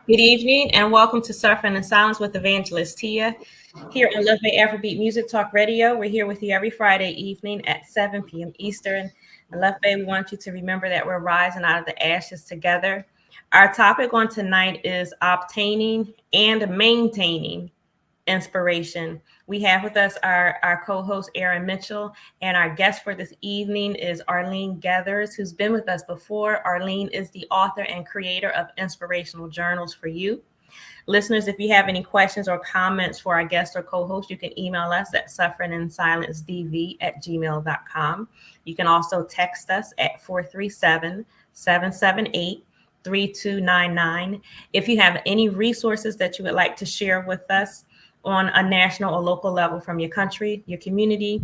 Good evening and welcome to Surfing in Silence with Evangelist Tia here on Love Bay Afrobeat Music Talk Radio. We're here with you every Friday evening at 7 p.m. Eastern. And Love Bay, we want you to remember that we're rising out of the ashes together. Our topic on tonight is obtaining and maintaining inspiration. We have with us our co-host Erin Mitchell, and our guest for this evening is Arleen Geathers, who's been with us before. Arleen is the author and creator of Inspirational Journals for You. Listeners, if you have any questions or comments for our guest or co-host, you can email us at sufferinginsilencedv@gmail.com. You can also text us at 437-778-3299. If you have any resources that you would like to share with us on a national or local level from your country, your community,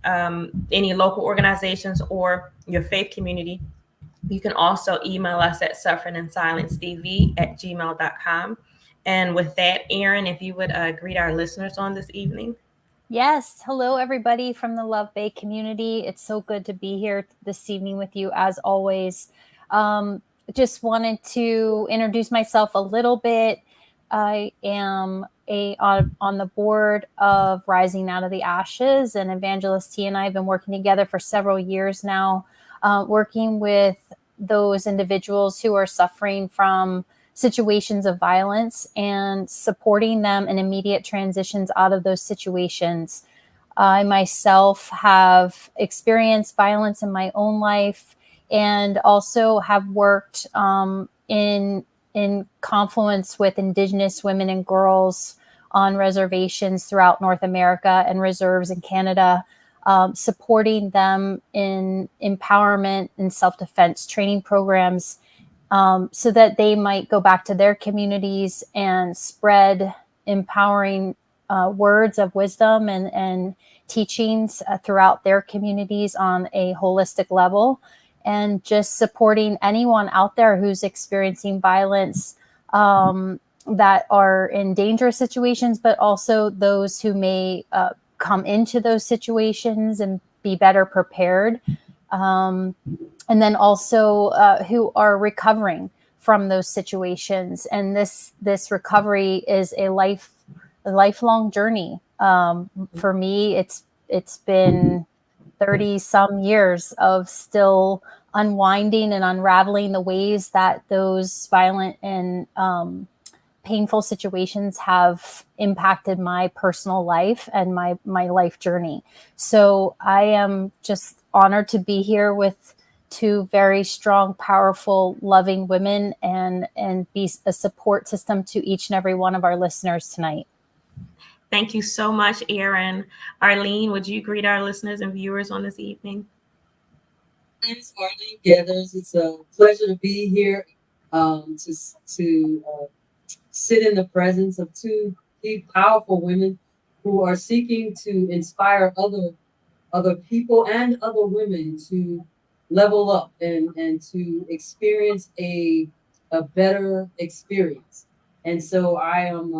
any local organizations, or your faith community, you can also email us at sufferinginsilencedv@gmail.com. And with that, Erin, if you would greet our listeners on this evening. Yes. Hello, everybody from the Love Bay community. It's so good to be here this evening with you, as always. Just wanted to introduce myself a little bit. I am on the board of Rising Out of the Ashes, and Evangelist T and I have been working together for several years now, working with those individuals who are suffering from situations of violence and supporting them in immediate transitions out of those situations. I myself have experienced violence in my own life and also have worked in confluence with Indigenous women and girls on reservations throughout North America and reserves in Canada, supporting them in empowerment and self-defense training programs, so that they might go back to their communities and spread empowering words of wisdom and teachings throughout their communities on a holistic level, and just supporting anyone out there who's experiencing violence, that are in dangerous situations, but also those who may come into those situations and be better prepared. And then also who are recovering from those situations. And this recovery is a lifelong journey. For me, it's been 30 some years of still unwinding and unraveling the ways that those violent and painful situations have impacted my personal life and my life journey. So I am just honored to be here with two very strong, powerful, loving women and be a support system to each and every one of our listeners tonight. Thank you so much, Erin. Arleen, would you greet our listeners and viewers on this evening? My name is Arleen Geathers. It's a pleasure to be here to sit in the presence of two powerful women who are seeking to inspire other people and other women to level up and to experience a better experience. And so I am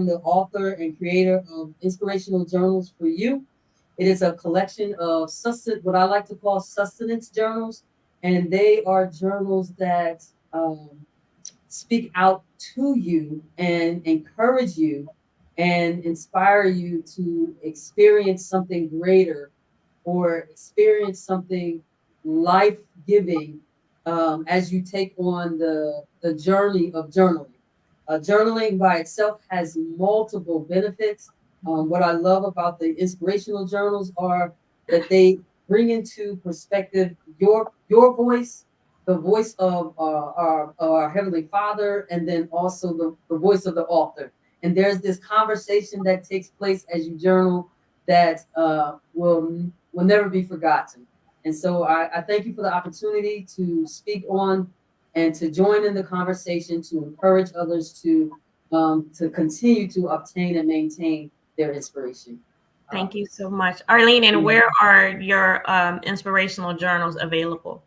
the author and creator of Inspirational Journals for You. It is a collection of what I like to call sustenance journals, and they are journals that speak out to you and encourage you and inspire you to experience something greater or experience something life-giving as you take on the journey of journaling. Journaling by itself has multiple benefits. What I love about the inspirational journals are that they bring into perspective your voice, the voice of our Heavenly Father, and then also the voice of the author. And there's this conversation that takes place as you journal that will never be forgotten. And so I thank you for the opportunity to speak on and to join in the conversation, to encourage others to continue to obtain and maintain their inspiration. Thank you so much, Arleen. And where are your inspirational journals available?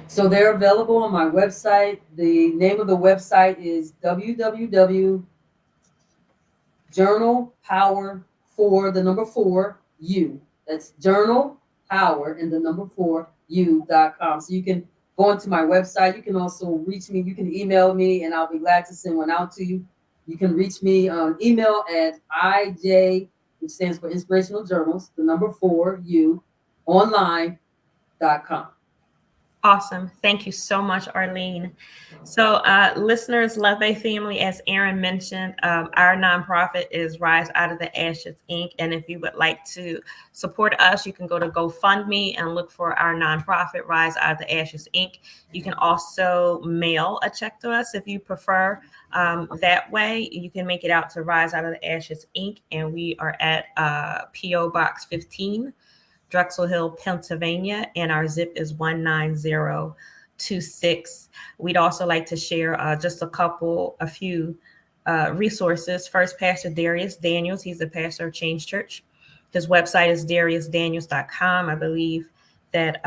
So they're available on my website. The name of the website is www.journalpower4u. That's journal power and the number 4u.com. So you can going to my website. You can also reach me. You can email me, and I'll be glad to send one out to you. You can reach me on email at IJ, which stands for Inspirational Journals, the number 4U, online.com. Awesome. Thank you so much, Arleen. So, listeners, Love Bay family, as Erin mentioned, our nonprofit is Rise Out of the Ashes, Inc. And if you would like to support us, you can go to GoFundMe and look for our nonprofit, Rise Out of the Ashes, Inc. You can also mail a check to us if you prefer. That way, you can make it out to Rise Out of the Ashes, Inc. And we are at P.O. Box 15. Drexel Hill, Pennsylvania, and our zip is 19026. We'd also like to share just a few resources. First, Pastor Darius Daniels. He's the pastor of Change Church. His website is dariusdaniels.com. I believe that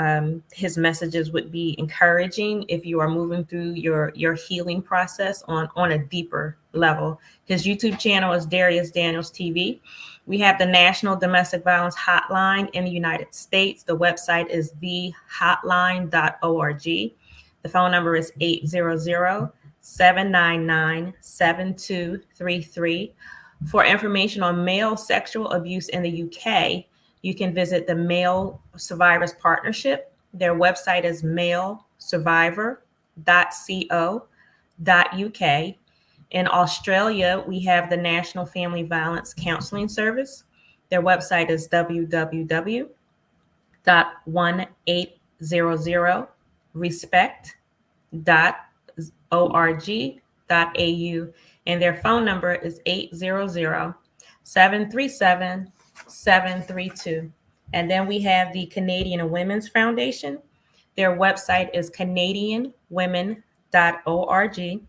his messages would be encouraging if you are moving through your healing process on a deeper level. His YouTube channel is Darius Daniels TV. We have the National Domestic Violence Hotline in the United States. The website is thehotline.org. The phone number is 800-799-7233. For information on male sexual abuse in the UK, you can visit the Male Survivors Partnership. Their website is malesurvivor.co.uk. In Australia, we have the National Family Violence Counseling Service. Their website is www.1800respect.org.au. And their phone number is 800-737-732. And then we have the Canadian Women's Foundation. Their website is canadianwomen.org.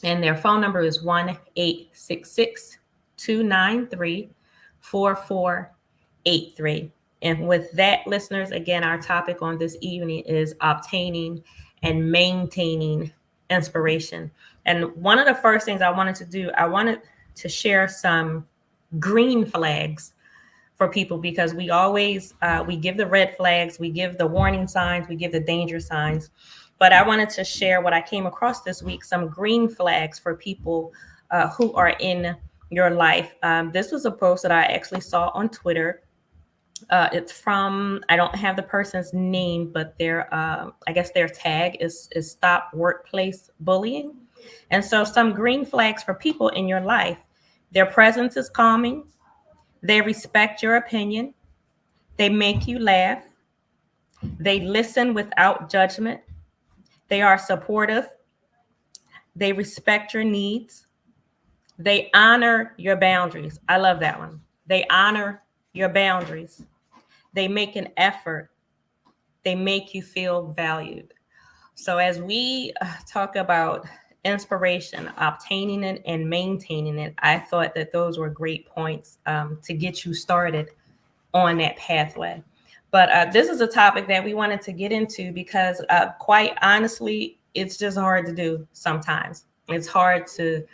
And their phone number is 1-866-293-4483. And with that, listeners, again, our topic on this evening is obtaining and maintaining inspiration. And one of the first things I wanted to do, I wanted to share some green flags for people, because we always, we give the red flags, we give the warning signs, we give the danger signs. But I wanted to share what I came across this week, some green flags for people who are in your life. This was a post that I actually saw on Twitter. It's from, I don't have the person's name, but their, I guess their tag is Stop Workplace Bullying. And so some green flags for people in your life: their presence is calming. They respect your opinion. They make you laugh. They listen without judgment. They are supportive. They respect your needs. They honor your boundaries. I love that one. They honor your boundaries. They make an effort. They make you feel valued. So as we talk about inspiration, obtaining it and maintaining it, I thought that those were great points to get you started on that pathway. But this is a topic that we wanted to get into because quite honestly, it's just hard to do sometimes. It's hard to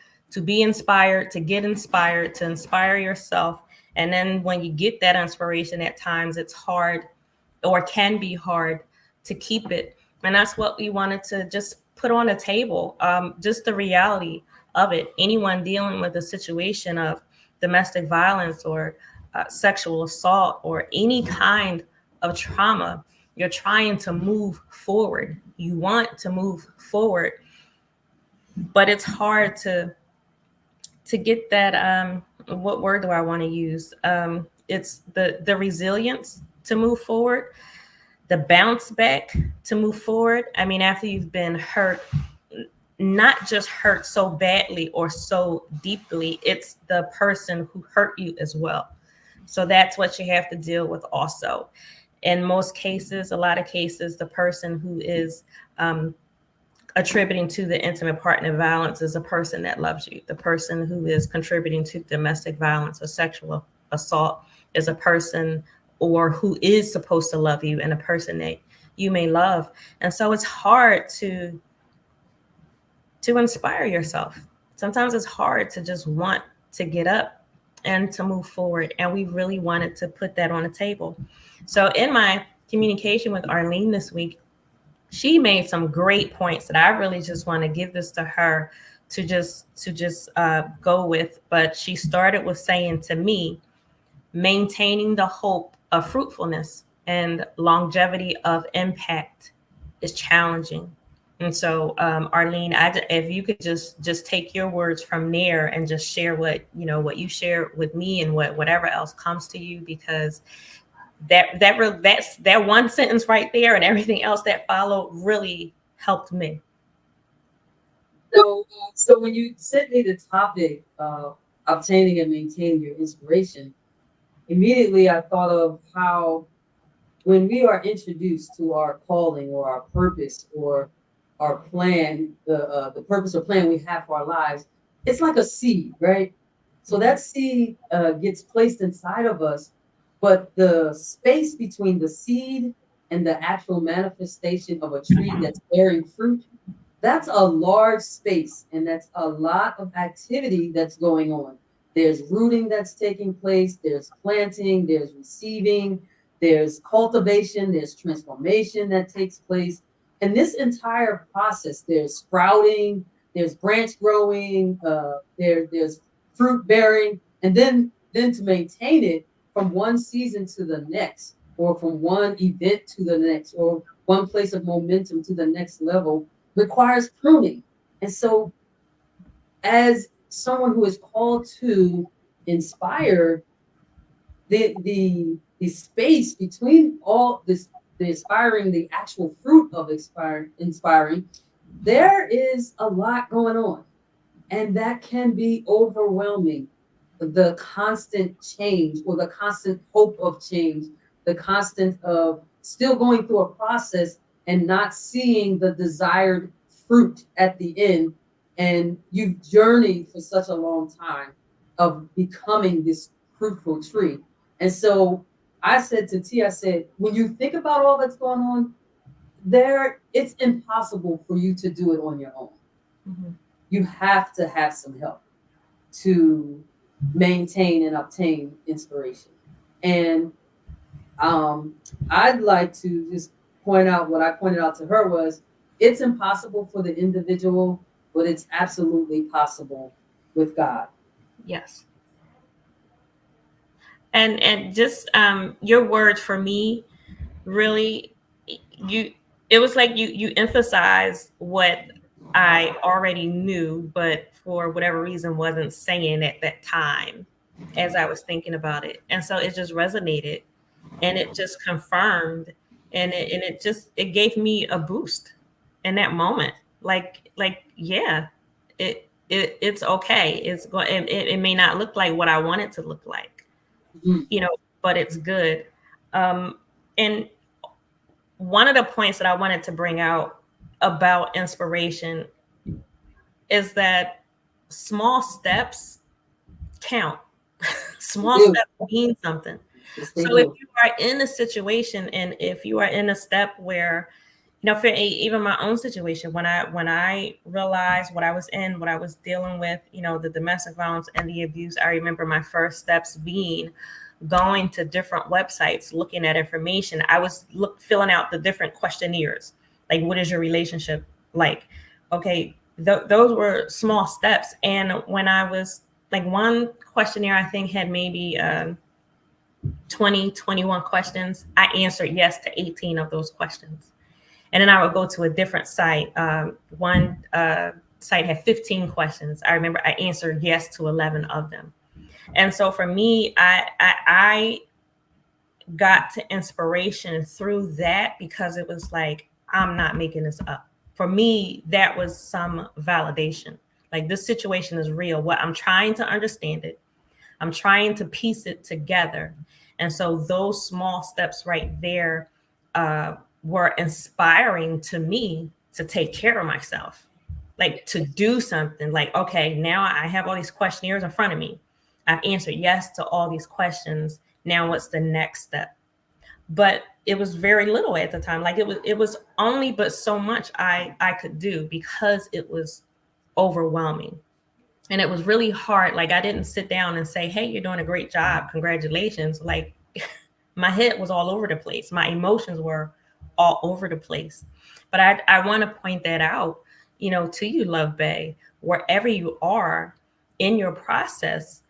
be inspired, to get inspired, to inspire yourself. And then when you get that inspiration, at times it's hard, or can be hard, to keep it. And that's what we wanted to just put on the table, just the reality of it. Anyone dealing with a situation of domestic violence or sexual assault or any kind of trauma, you're trying to move forward. You want to move forward, but it's hard to get that. What word do I want to use? It's the resilience to move forward, the bounce back to move forward. I mean, after you've been hurt, not just hurt so badly or so deeply, it's the person who hurt you as well. So that's what you have to deal with also. In most cases, a lot of cases, the person who is attributing to the intimate partner violence is a person that loves you. The person who is contributing to domestic violence or sexual assault is a person or who is supposed to love you, and a person that you may love. And so it's hard to inspire yourself. Sometimes it's hard to just want to get up and to move forward. And we really wanted to put that on the table. So in my communication with Arleen this week, she made some great points that I really just want to give this to her to go with. But she started with saying to me, maintaining the hope of fruitfulness and longevity of impact is challenging. And so, Arleen, if you could just take your words from there and just share what you share with me and whatever else comes to you, because that one sentence right there and everything else that followed really helped me. So when you sent me the topic of obtaining and maintaining your inspiration, immediately I thought of how when we are introduced to our calling or our purpose or our plan, the purpose or plan we have for our lives, it's like a seed, right? So that seed gets placed inside of us, but the space between the seed and the actual manifestation of a tree that's bearing fruit, that's a large space, and that's a lot of activity that's going on. There's rooting that's taking place, there's planting, there's receiving, there's cultivation, there's transformation that takes place. And this entire process, there's sprouting, there's branch growing, there's fruit bearing, and then to maintain it from one season to the next, or from one event to the next, or one place of momentum to the next level, requires pruning. And so, as someone who is called to inspire, the space between all this, the inspiring, the actual fruit of inspiring, there is a lot going on, and that can be overwhelming. The constant change, or the constant hope of change, the constant of still going through a process and not seeing the desired fruit at the end. And you've journeyed for such a long time of becoming this fruitful tree. And so I said to T, I said, when you think about all that's going on, it's impossible for you to do it on your own. Mm-hmm. You have to have some help to maintain and obtain inspiration. And I'd like to just point out what I pointed out to her was, it's impossible for the individual, but it's absolutely possible with God. Yes. And just your words for me, really, it was like you emphasized what I already knew, but for whatever reason wasn't saying at that time as I was thinking about it. And so it just resonated, and it just confirmed, and it gave me a boost in that moment. Like yeah, it's okay. It's going, it may not look like what I want it to look like, Mm-hmm. but it's good. And one of the points that I wanted to bring out about inspiration is that small steps count. Small steps mean something. Yes, So if you are in a situation, and if you are in a step where, for even my own situation, when I realized what I was in, what I was dealing with, the domestic violence and the abuse, I remember my first steps being going to different websites, looking at information. I was filling out the different questionnaires, like, what is your relationship like? Okay, those were small steps. And when I was like, one questionnaire, I think had maybe 20, 21 questions. I answered yes to 18 of those questions. And then I would go to a different site. One site had 15 questions. I remember I answered yes to 11 of them. And so for me, I got to inspiration through that, because it was like, I'm not making this up. For me, that was some validation. Like, this situation is real. What I'm trying to understand it. I'm trying to piece it together. And so those small steps right there were inspiring to me to take care of myself, like to do something. Like, okay, now I have all these questionnaires in front of me. I've answered yes to all these questions. Now what's the next step? But it was very little at the time. Like, it was only but so much I could do, because it was overwhelming. And it was really hard. Like, I didn't sit down and say, hey, you're doing a great job, congratulations. Like, my head was all over the place. My emotions were all over the place. But I want to point that out, to you, Love Bay, wherever you are in your process,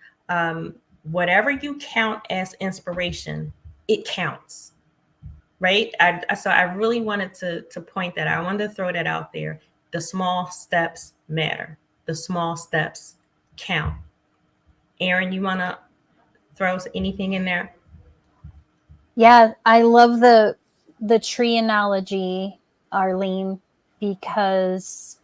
whatever you count as inspiration, it counts, right? So I really wanted to point that out. I wanted to throw that out there. The small steps matter. The small steps count. Erin, you want to throw anything in there? Yeah, I love the tree analogy, Arleen, because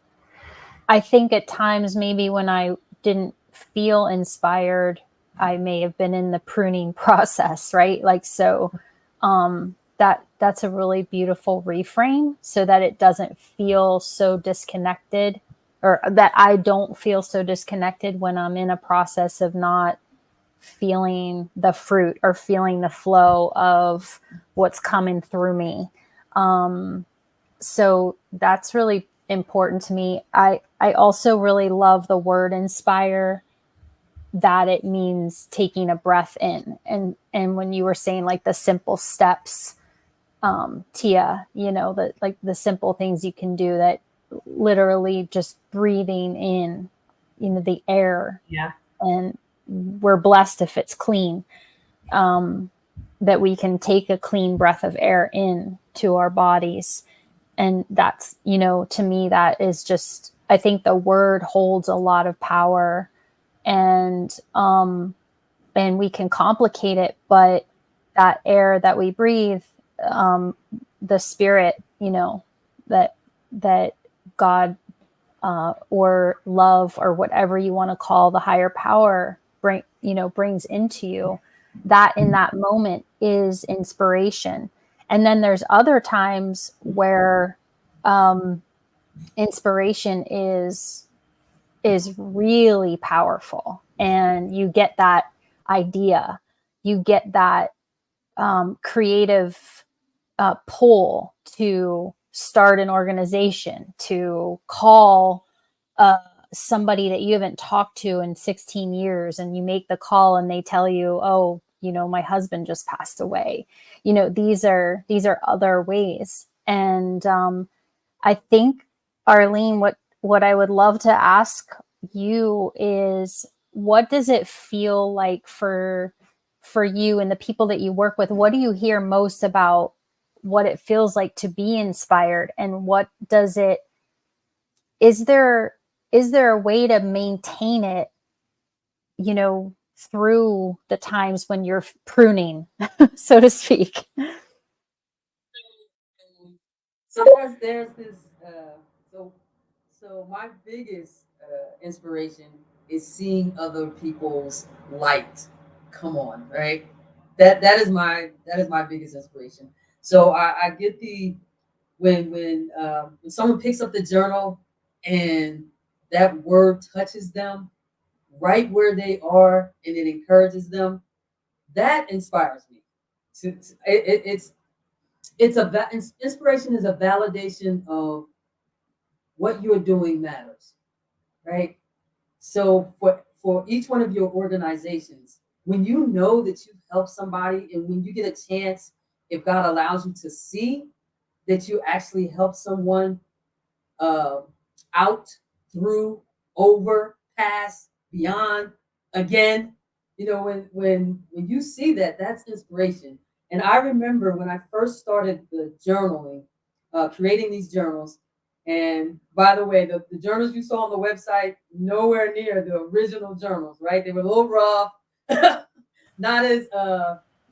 I think at times maybe when I didn't feel inspired, I may have been in the pruning process, right? Like, so that's a really beautiful reframe, so that it doesn't feel so disconnected, or that I don't feel so disconnected when I'm in a process of not feeling the fruit or feeling the flow of what's coming through me. So that's really important to me. I also really love the word inspire, that it means taking a breath in. And when you were saying like the simple steps, Tia, the simple things you can do, that literally just breathing in, the air. Yeah. And we're blessed if it's clean, that we can take a clean breath of air in to our bodies. And that's, to me, that is just, I think the word holds a lot of power, and we can complicate it, but that air that we breathe, the spirit, that God, or love, or whatever you want to call the higher power, brings into you, that in that moment is inspiration. And then there's other times where inspiration is really powerful, and you get that idea, you get that creative pull to start an organization, to call somebody that you haven't talked to in 16 years, and you make the call and they tell you, oh, my husband just passed away. These are other ways. And I think, Arleen, what I would love to ask you is, what does it feel like for you and the people that you work with? What do you hear most about what it feels like to be inspired, and what does it, is there a way to maintain it, through the times when you're pruning, so to speak? So there's this so my biggest inspiration is seeing other people's light come on, right? That is my biggest inspiration. So I get the when someone picks up the journal and that word touches them right where they are and it encourages them, that inspires me. Inspiration is a validation of what you're doing matters, right? So for each one of your organizations, when you know that you've helped somebody, and when you get a chance, if God allows you to see that you actually help someone uh, out, through, over, past, beyond, again, when you see that, that's inspiration. And I remember when I first started the journaling, creating these journals. And by the way, the journals you saw on the website, nowhere near the original journals, right? They were a little rough, not as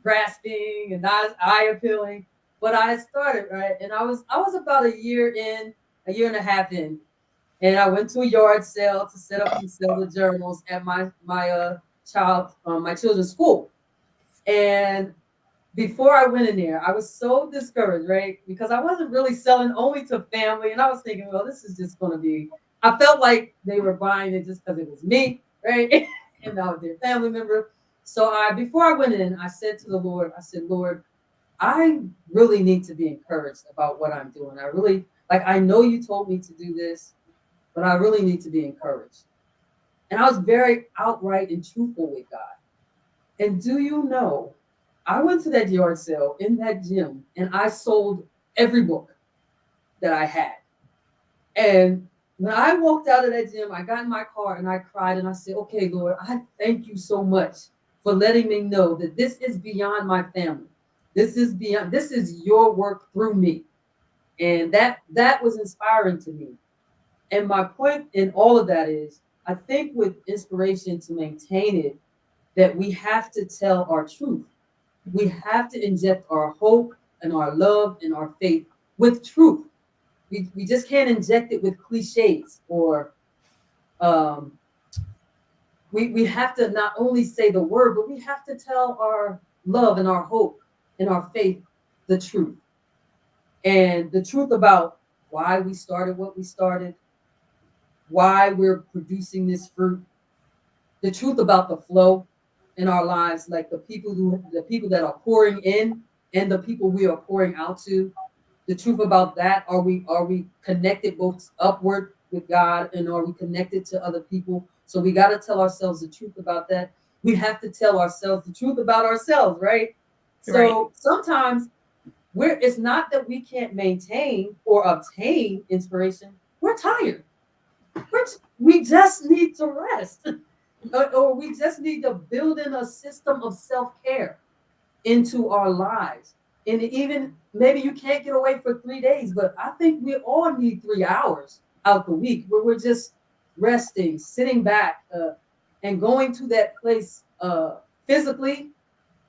grasping and not as eye appealing. But I had started, right, and I was about a year and a half in, and I went to a yard sale to set up and sell the journals at my children's school. And before I went in there, I was so discouraged, right? Because I wasn't really selling only to family. And I was thinking, well, this is just going to be, I felt like they were buying it just because it was me, right? And I was their family member. So before I went in, I said to the Lord, I said, Lord, I really need to be encouraged about what I'm doing. I know you told me to do this, but I really need to be encouraged. And I was very outright and truthful with God. And do you know, I went to that yard sale in that gym and I sold every book. that I had. And when I walked out of that gym, I got in my car and I cried and I said, okay, Lord, I thank you so much for letting me know that this is beyond my family. This is your work through me. And that was inspiring to me. And my point in all of that is, I think with inspiration to maintain it, that we have to tell our truth. We have to inject our hope and our love and our faith with truth. We just can't inject it with cliches or we have to not only say the word, but we have to tell our love and our hope and our faith the truth. And the truth about why we started what we started, why we're producing this fruit, the truth about the flow in our lives, like the people that are pouring in and the people we are pouring out to. The truth about that, are we connected both upward with God, and are we connected to other people? So we got to tell ourselves the truth about that. We have to tell ourselves the truth about ourselves, right? So sometimes it's not that we can't maintain or obtain inspiration. We're tired. We just need to rest. Or we just need to build in a system of self-care into our lives. And even maybe you can't get away for 3 days, but I think we all need 3 hours out the week where we're just resting, sitting back, and going to that place physically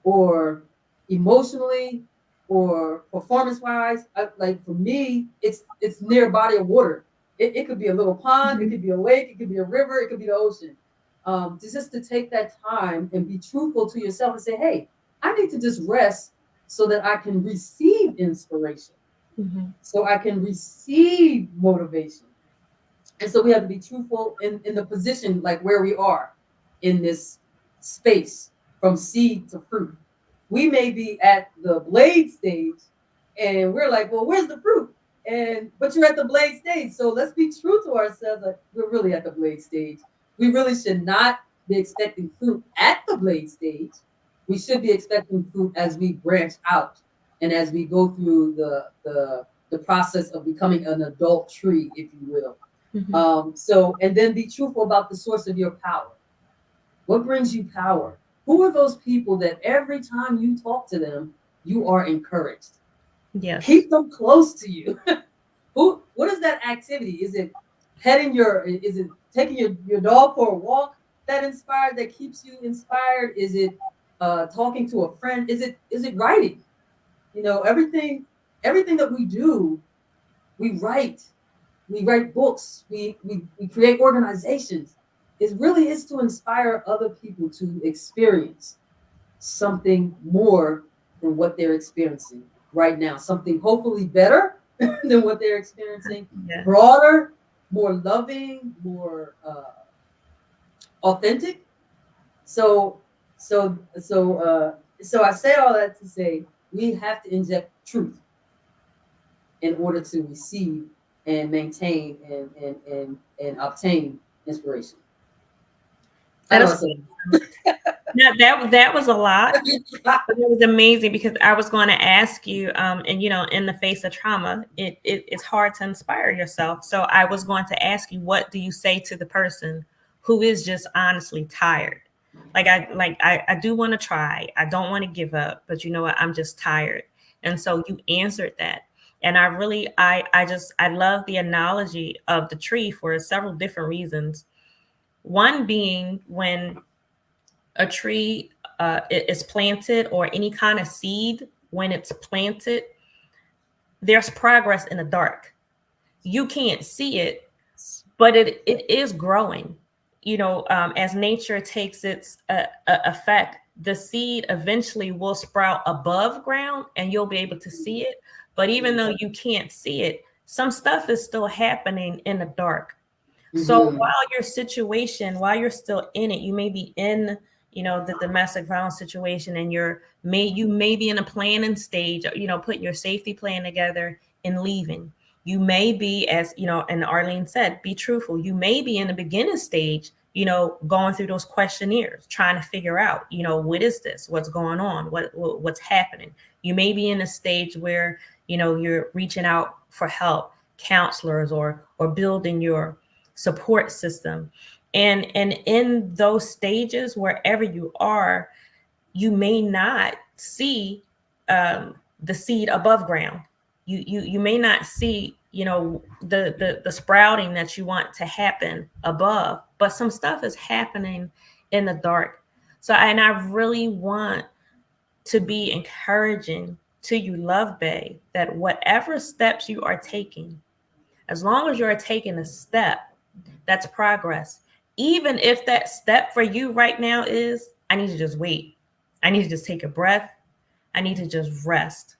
or emotionally or performance-wise. Like for me, it's near a body of water. It could be a little pond, it could be a lake, it could be a river, it could be the ocean. Just to take that time and be truthful to yourself and say, hey, I need to just rest so that I can receive inspiration, so I can receive motivation. And so we have to be truthful in the position, like where we are in this space from seed to fruit. We may be at the blade stage and we're like, well, where's the fruit? But you're at the blade stage. So let's be true to ourselves. Like, we're really at the blade stage. We really should not be expecting fruit at the blade stage. We should be expecting fruit as we branch out and as we go through the process of becoming an adult tree, if you will. And then be truthful about the source of your power. What brings you power? Who are those people that every time you talk to them, you are encouraged? Yes. Keep them close to you. What is that activity? Is it taking your dog for a walk that keeps you inspired? Is it talking to a friend? Is it writing? Everything that we do, we write books, we create organizations. It really is to inspire other people to experience something more than what they're experiencing right now, something hopefully better than what they're experiencing, broader, more loving, more authentic. So I say all that to say we have to inject truth in order to receive and maintain and obtain inspiration. That was a lot. But it was amazing because I was going to ask you, and in the face of trauma, it's hard to inspire yourself. So I was going to ask you, what do you say to the person who is just honestly tired? I do want to try. I don't want to give up, but you know what? I'm just tired. And so you answered that. And I love the analogy of the tree for several different reasons. One being when a tree is planted, or any kind of seed, when it's planted, there's progress in the dark. You can't see it, but it is growing. As nature takes its effect, the seed eventually will sprout above ground and you'll be able to see it. But even though you can't see it, some stuff is still happening in the dark. So while your situation, while you're still in it, you may be in, the domestic violence situation, and you may be in a planning stage, putting your safety plan together and leaving. You may be, as and Arleen said, be truthful. You may be in the beginning stage, going through those questionnaires, trying to figure out, what is this? What's going on? What's happening? You may be in a stage where, you're reaching out for help. counselors or building your support system. And in those stages, wherever you are, you may not see the seed above ground. You may not see, you know, the sprouting that you want to happen above, but some stuff is happening in the dark. So, and I really want to be encouraging to you, Love Bay, that whatever steps you are taking, as long as you're taking a step, that's progress. Even if that step for you right now is, I need to just wait. I need to just take a breath. I need to just rest.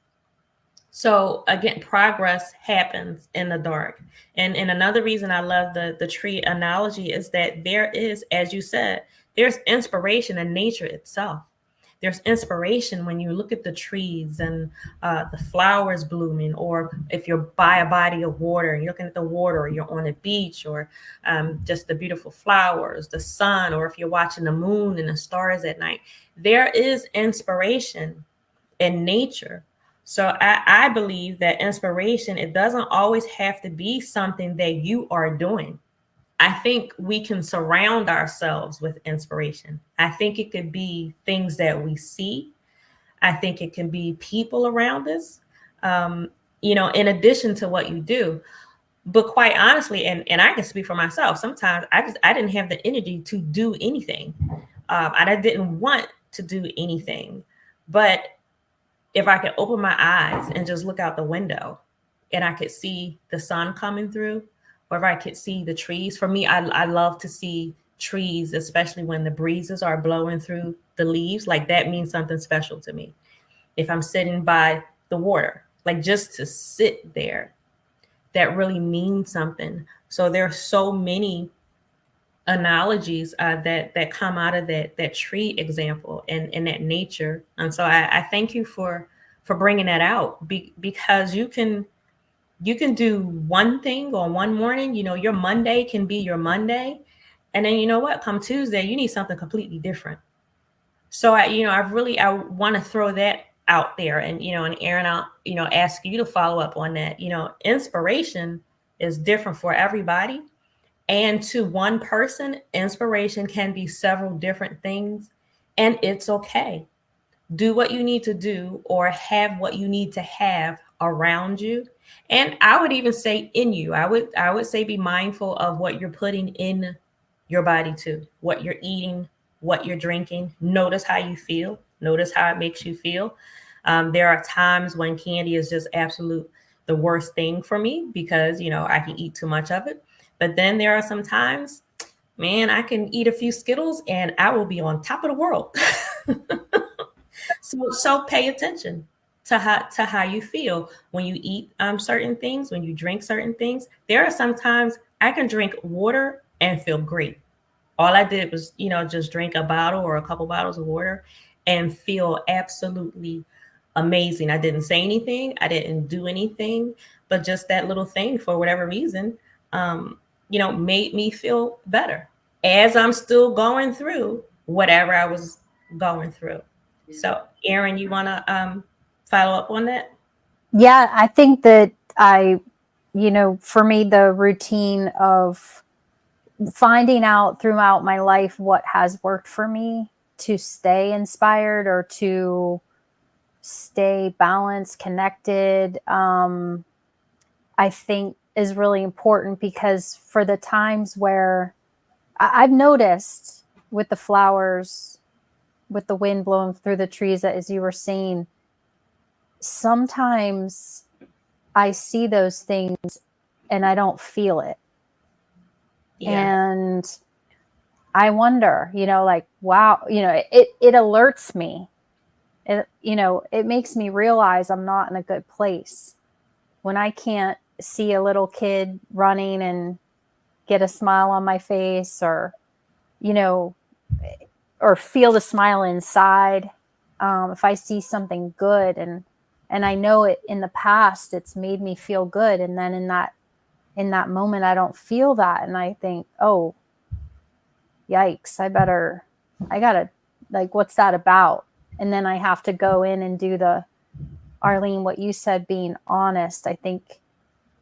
So again, progress happens in the dark. And another reason I love the tree analogy is that there is, as you said, there's inspiration in nature itself. There's inspiration when you look at the trees and the flowers blooming, or if you're by a body of water and you're looking at the water, or you're on a beach, or just the beautiful flowers, the sun, or if you're watching the moon and the stars at night. There is inspiration in nature. So I believe that inspiration, it doesn't always have to be something that you are doing. I think we can surround ourselves with inspiration. I think it could be things that we see. I think it can be people around us, you know, in addition to what you do. But quite honestly, and I can speak for myself, sometimes I didn't have the energy to do anything. I didn't want to do anything. But if I could open my eyes and just look out the window and I could see the sun coming through, or if I could see the trees. For me, I love to see trees, especially when the breezes are blowing through the leaves. Like, that means something special to me. If I'm sitting by the water, like, just to sit there, that really means something. So there are so many analogies that come out of that tree example and that nature. And so I thank you for bringing that out, because you can do one thing on one morning. You know, your Monday can be your Monday, and then, you know what, come Tuesday, you need something completely different. So I want to throw that out there, and, you know, and Erin, I'll, you know, ask you to follow up on that. You know, inspiration is different for everybody. And to one person, inspiration can be several different things, and it's okay. Do what you need to do, or have what you need to have around you. And I would even say in you. I would say be mindful of what you're putting in your body too, what you're eating, what you're drinking. Notice how you feel. Notice how it makes you feel. There are times when candy is just the worst thing for me, because, you know, I can eat too much of it. But then there are some times, man, I can eat a few Skittles and I will be on top of the world. So pay attention to how you feel when you eat certain things, when you drink certain things. There are some times I can drink water and feel great. All I did was, you know, just drink a bottle or a couple bottles of water and feel absolutely amazing. I didn't say anything. I didn't do anything, but just that little thing, for whatever reason, you know, made me feel better as I'm still going through whatever I was going through. So, Erin, you want to follow up on that? Yeah, I think that for me, the routine of finding out throughout my life what has worked for me to stay inspired or to stay balanced, connected, I think is really important, because for the times where I've noticed with the flowers, with the wind blowing through the trees, as you were saying, sometimes I see those things and I don't feel it. Yeah. And I wonder, like, wow, it alerts me. It makes me realize I'm not in a good place when I can't see a little kid running and get a smile on my face, or feel the smile inside. If I see something good and I know it in the past, it's made me feel good. And then in that moment, I don't feel that. And I think, oh, yikes, I gotta, like, what's that about? And then I have to go in and do Arleen, what you said, being honest. I think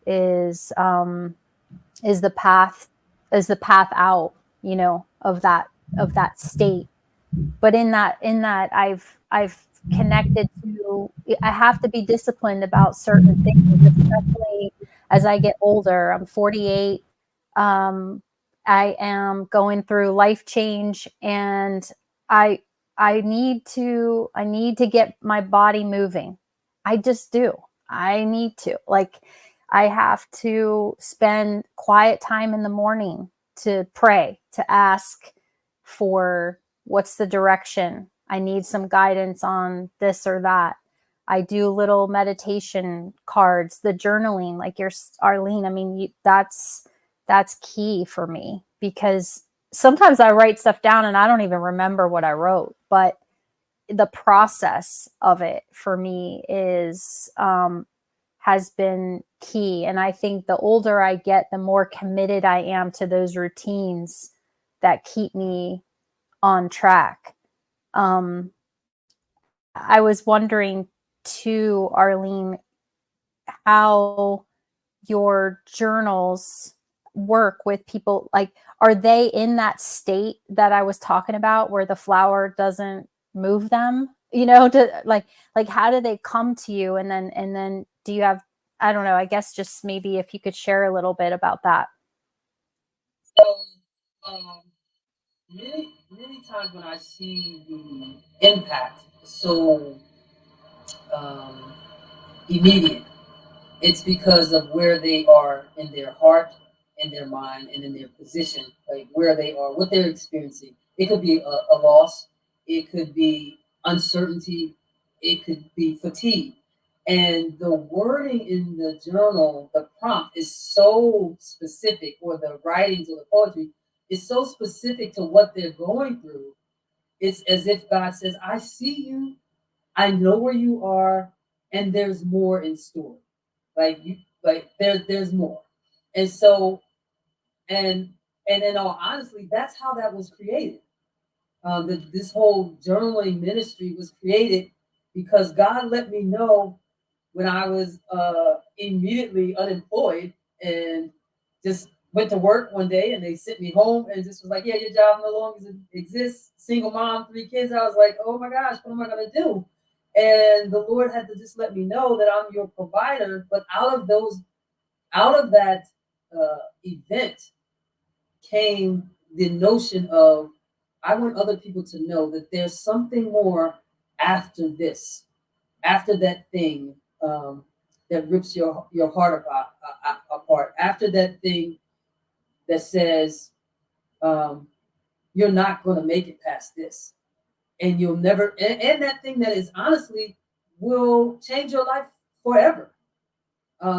is the path out, of that state. But in that I've connected to, I have to be disciplined about certain things, especially as I get older. I'm 48. I am going through life change, and I need to get my body moving. I just do. I need to, I have to spend quiet time in the morning to pray, to ask for what's the direction. I need some guidance on this or that. I do little meditation cards, the journaling, like your Arleen. I mean, that's key for me, because sometimes I write stuff down and I don't even remember what I wrote, but the process of it for me is has been key. And I think the older I get, the more committed I am to those routines that keep me on track. I was wondering too, Arleen, how your journals work with people. Like, are they in that state that I was talking about, where the flower doesn't move them, to like how do they come to you? And then do you have, I don't know, I guess just maybe if you could share a little bit about that. So, many times when I see the impact so immediate, it's because of where they are in their heart, in their mind, and in their position, like where they are, what they're experiencing. It could be a loss, it could be uncertainty, it could be fatigue. And the wording in the journal, the prompt is so specific, or the writings or the poetry is so specific to what they're going through. It's as if God says, I see you, I know where you are, and there's more in store. There's more. And so, and in all honesty, that's how that was created. This whole journaling ministry was created because God let me know when I was immediately unemployed, and just went to work one day, and they sent me home and just was like, yeah, your job no longer exists. Single mom, 3 kids. I was like, oh my gosh, what am I going to do? And the Lord had to just let me know that I'm your provider. But out of that event came the notion of, I want other people to know that there's something more after this, after that thing that rips your heart apart, after that thing that says you're not going to make it past this, and you'll never, and that thing that is honestly will change your life forever.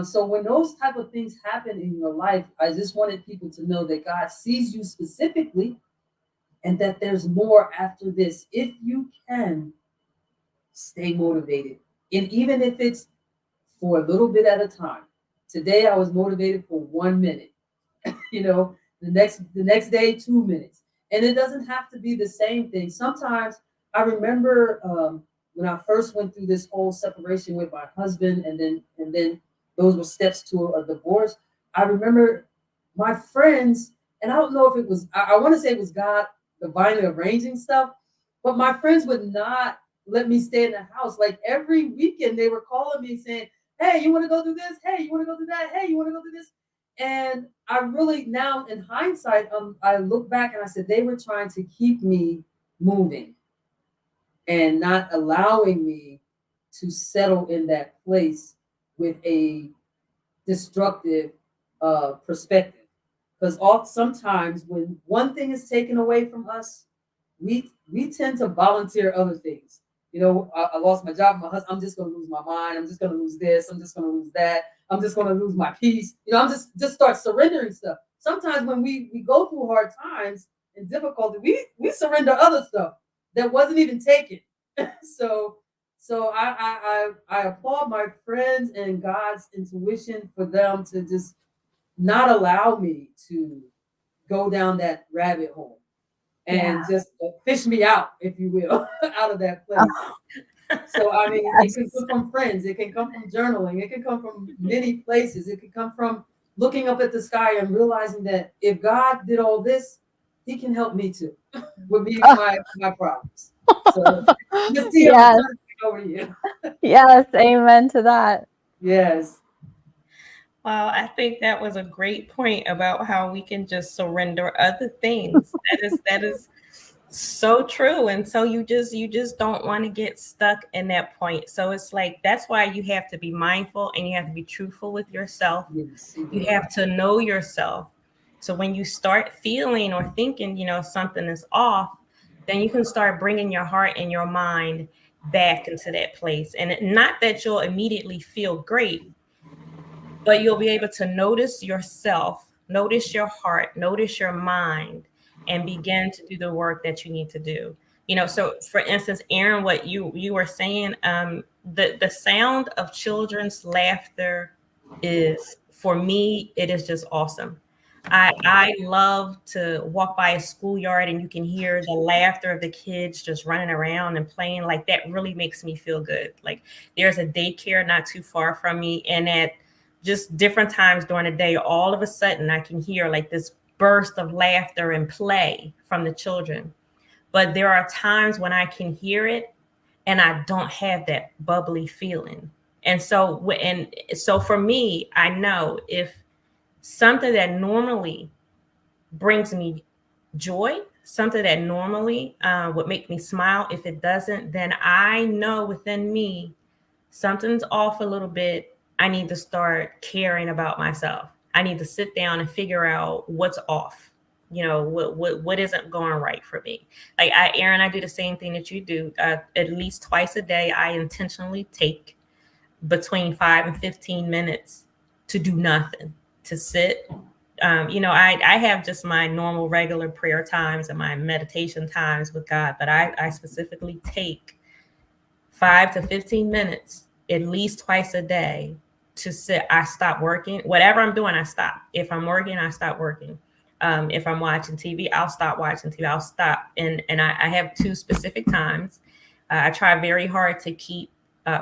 So when those type of things happen in your life, I just wanted people to know that God sees you specifically, and that there's more after this. If you can stay motivated, and even if it's for a little bit at a time. Today I was motivated for 1 minute. The next day 2 minutes, and it doesn't have to be the same thing. Sometimes I remember when I first went through this whole separation with my husband, and then those were steps to a divorce. I remember my friends, and I don't know if it was, I want to say it was God divinely arranging stuff, but my friends would not let me stay in the house. Like every weekend they were calling me saying, hey, you want to go do this? Hey, you want to go do that? Hey, you want to go do this? And I really, now in hindsight, I look back and I said, they were trying to keep me moving and not allowing me to settle in that place with a destructive perspective. Because sometimes when one thing is taken away from us, we tend to volunteer other things. I lost my job, my husband. I'm just going to lose my mind. I'm just going to lose this. I'm just going to lose that. I'm just going to lose my peace. I'm just start surrendering stuff. Sometimes when we go through hard times and difficulty, we surrender other stuff that wasn't even taken. so I applaud my friends and God's intuition for them to just not allow me to go down that rabbit hole and just fish me out, if you will, out of that place. So, I mean, it can Yes. come from friends, it can come from journaling, it can come from many places, it can come from looking up at the sky and realizing that if God did all this, he can help me too with me, my problems. So, Miss Tia, I'm Yes. turning it over to you. Yes. Amen to that. Yes. Well, I think that was a great point about how we can just surrender other things. That is so true. And so you just don't want to get stuck in that point. So it's like that's why you have to be mindful and you have to be truthful with yourself. Yes. You have to know yourself. So when you start feeling or thinking, something is off, then you can start bringing your heart and your mind back into that place. And not that you'll immediately feel great, but you'll be able to notice yourself, notice your heart, notice your mind, and begin to do the work that you need to do. So for instance, Erin, what you were saying, the sound of children's laughter is, for me, it is just awesome. I love to walk by a schoolyard and you can hear the laughter of the kids just running around and playing. Like that really makes me feel good. Like there's a daycare not too far from me, and at just different times during the day, all of a sudden I can hear like this burst of laughter and play from the children. But there are times when I can hear it and I don't have that bubbly feeling. And so for me, I know if something that normally brings me joy, something that normally would make me smile, if it doesn't, then I know within me something's off a little bit. I need to start caring about myself. I need to sit down and figure out what's off. What isn't going right for me. Like Erin, I do the same thing that you do. At least twice a day, I intentionally take between 5 and 15 minutes to do nothing, to sit. I have just my normal regular prayer times and my meditation times with God, but I specifically take 5 to 15 minutes at least twice a day to sit. I stop working. Whatever I'm doing, I stop. If I'm working, I stop working. If I'm watching TV, I'll stop watching TV. I'll stop. And I have two specific times. I try very hard to keep,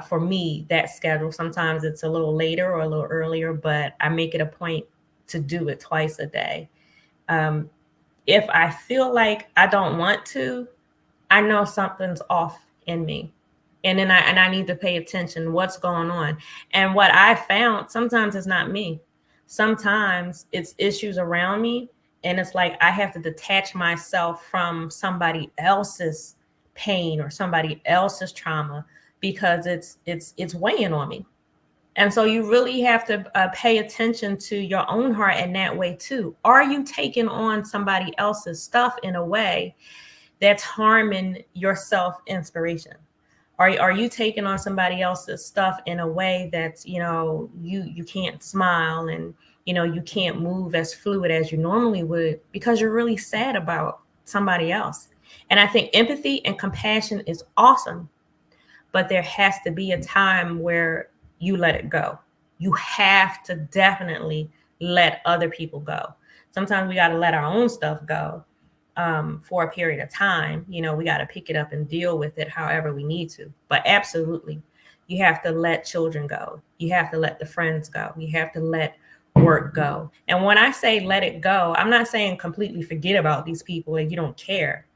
for me, that schedule. Sometimes it's a little later or a little earlier, but I make it a point to do it twice a day. If I feel like I don't want to, I know something's off in me. And I need to pay attention what's going on. And what I found, sometimes it's not me. Sometimes it's issues around me. And it's like I have to detach myself from somebody else's pain or somebody else's trauma because it's weighing on me. And so you really have to pay attention to your own heart in that way too. Are you taking on somebody else's stuff in a way that's harming your self-inspiration? Are you taking on somebody else's stuff in a way that's, you can't smile and, you can't move as fluid as you normally would because you're really sad about somebody else? And I think empathy and compassion is awesome, but there has to be a time where you let it go. You have to definitely let other people go. Sometimes we got to let our own stuff go for a period of time. We got to pick it up and deal with it however we need to. But absolutely, you have to let children go. You have to let the friends go. You have to let work go. And when I say let it go, I'm not saying completely forget about these people and you don't care.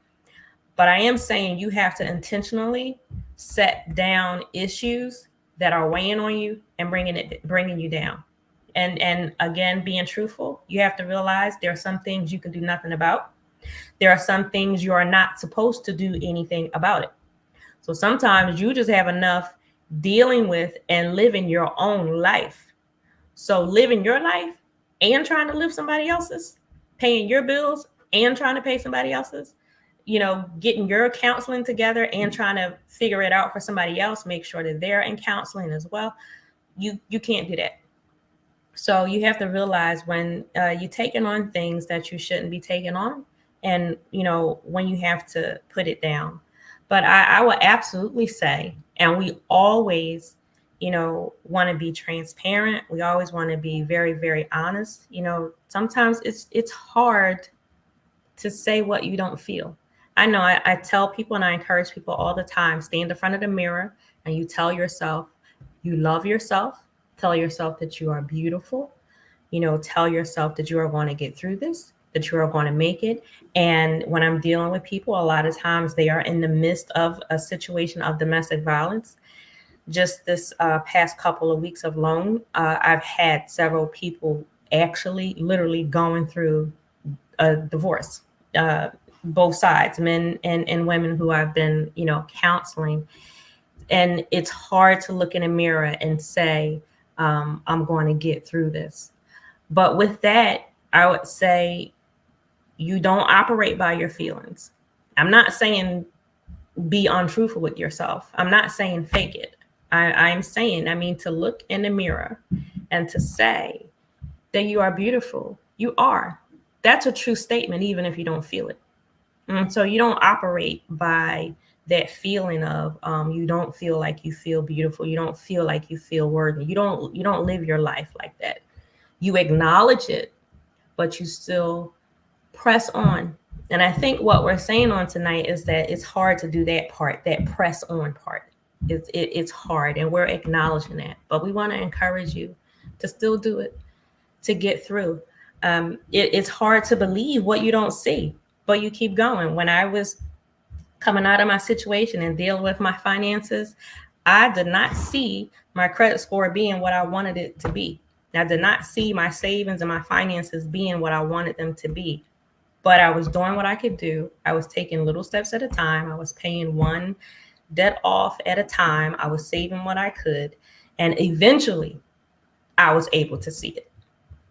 But I am saying you have to intentionally set down issues that are weighing on you and bringing you down. And again, being truthful, you have to realize there are some things you can do nothing about. There are some things you are not supposed to do anything about it. So sometimes you just have enough dealing with and living your own life. So living your life and trying to live somebody else's, paying your bills and trying to pay somebody else's, getting your counseling together and trying to figure it out for somebody else, make sure that they're in counseling as well. You can't do that. So you have to realize when you're taking on things that you shouldn't be taking on, and when you have to put it down. But I would absolutely say, and we always want to be transparent. We always want to be very, very honest. Sometimes it's hard to say what you don't feel. I know I tell people and I encourage people all the time, stand in front of the mirror and you tell yourself you love yourself. Tell yourself that you are beautiful. Tell yourself that you are going to get through this, that you are going to make it. And when I'm dealing with people, a lot of times they are in the midst of a situation of domestic violence. Just this past couple of weeks alone, I've had several people actually literally going through a divorce, both sides, men and women who I've been, counseling. And it's hard to look in a mirror and say, I'm going to get through this. But with that, I would say you don't operate by your feelings. I'm not saying be untruthful with yourself. I'm not saying fake it. I'm saying, to look in the mirror and to say that you are beautiful. You are. That's a true statement, even if you don't feel it. So you don't operate by that feeling of you don't feel like you feel beautiful. You don't feel like you feel worthy. You don't live your life like that. You acknowledge it, but you still press on. And I think what we're saying on tonight is that it's hard to do that part, that press on part. It's hard, and we're acknowledging that. But we want to encourage you to still do it, to get through. It's hard to believe what you don't see, but you keep going. When I was coming out of my situation and dealing with my finances, I did not see my credit score being what I wanted it to be. I did not see my savings and my finances being what I wanted them to be. But I was doing what I could do. I was taking little steps at a time. I was paying one debt off at a time. I was saving what I could. And eventually I was able to see it.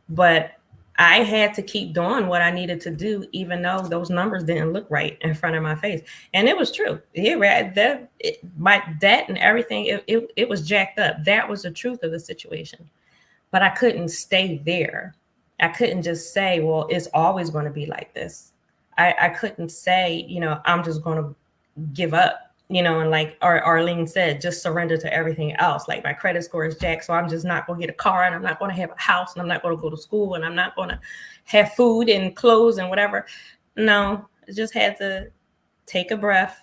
But I had to keep doing what I needed to do, even though those numbers didn't look right in front of my face. And it was true. My debt and everything, it was jacked up. That was the truth of the situation. But I couldn't stay there. I couldn't just say, well, it's always going to be like this. I couldn't say, I'm just going to give up, and like Arleen said, just surrender to everything else. Like my credit score is jacked, so I'm just not going to get a car, and I'm not going to have a house, and I'm not going to go to school, and I'm not going to have food and clothes and whatever. No, I just had to take a breath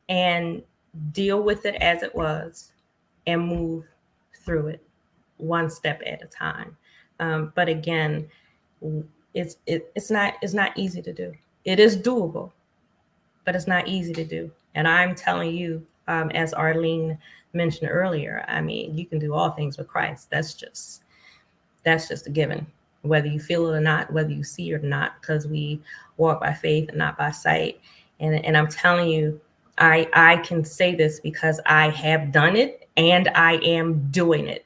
and deal with it as it was and move through it one step at a time. But again, it's not easy to do. It is doable, but it's not easy to do. And I'm telling you, as Arleen mentioned earlier, you can do all things with Christ. That's just a given, whether you feel it or not, whether you see it or not, because we walk by faith and not by sight. And I'm telling you, I can say this because I have done it and I am doing it.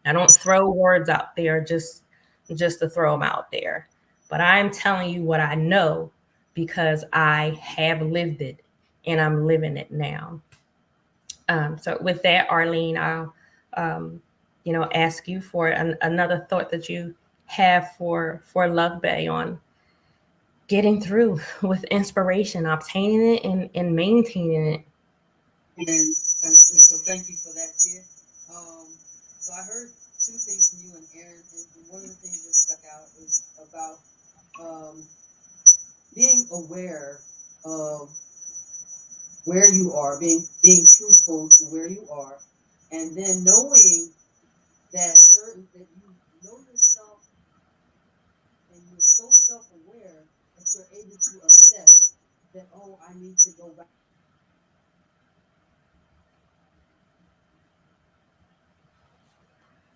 I don't throw words out there just to throw them out there. But I'm telling you what I know because I have lived it and I'm living it now. So with that, Arleen, I'll ask you for another thought that you have for Love Bay on getting through with inspiration, obtaining it and maintaining it. And so thank you for that, Tia. So I heard two things from you and Erin, and one of the things that stuck out is about being aware of where you are, being truthful to where you are, and then knowing that you know yourself and you're so self-aware that you're able to assess that, oh, I need to go back.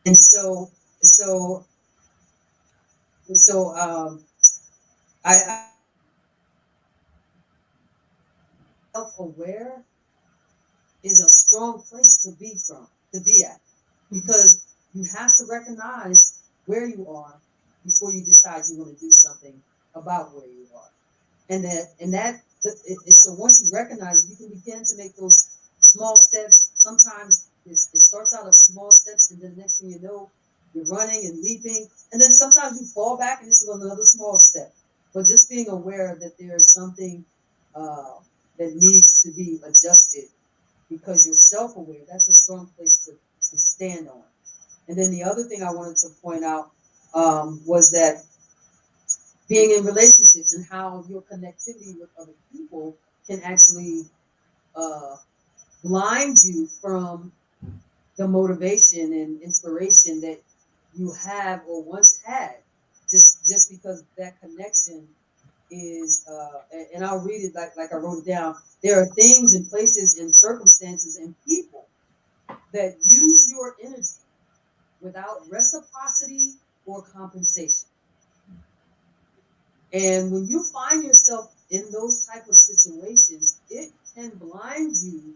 And so I self-aware is a strong place to be at, because you have to recognize where you are before you decide you want to do something about where you are. So once you recognize it, you can begin to make those small steps. Sometimes it starts out as small steps, and then the next thing you know, you're running and leaping. And then sometimes you fall back and it's another small step. But just being aware that there is something that needs to be adjusted because you're self-aware, that's a strong place to stand on. And then the other thing I wanted to point out was that being in relationships and how your connectivity with other people can actually blind you from the motivation and inspiration that you have or once had, just because that connection is and I'll read it like I wrote it down. There are things and places and circumstances and people that use your energy without reciprocity or compensation. And when you find yourself in those type of situations, it can blind you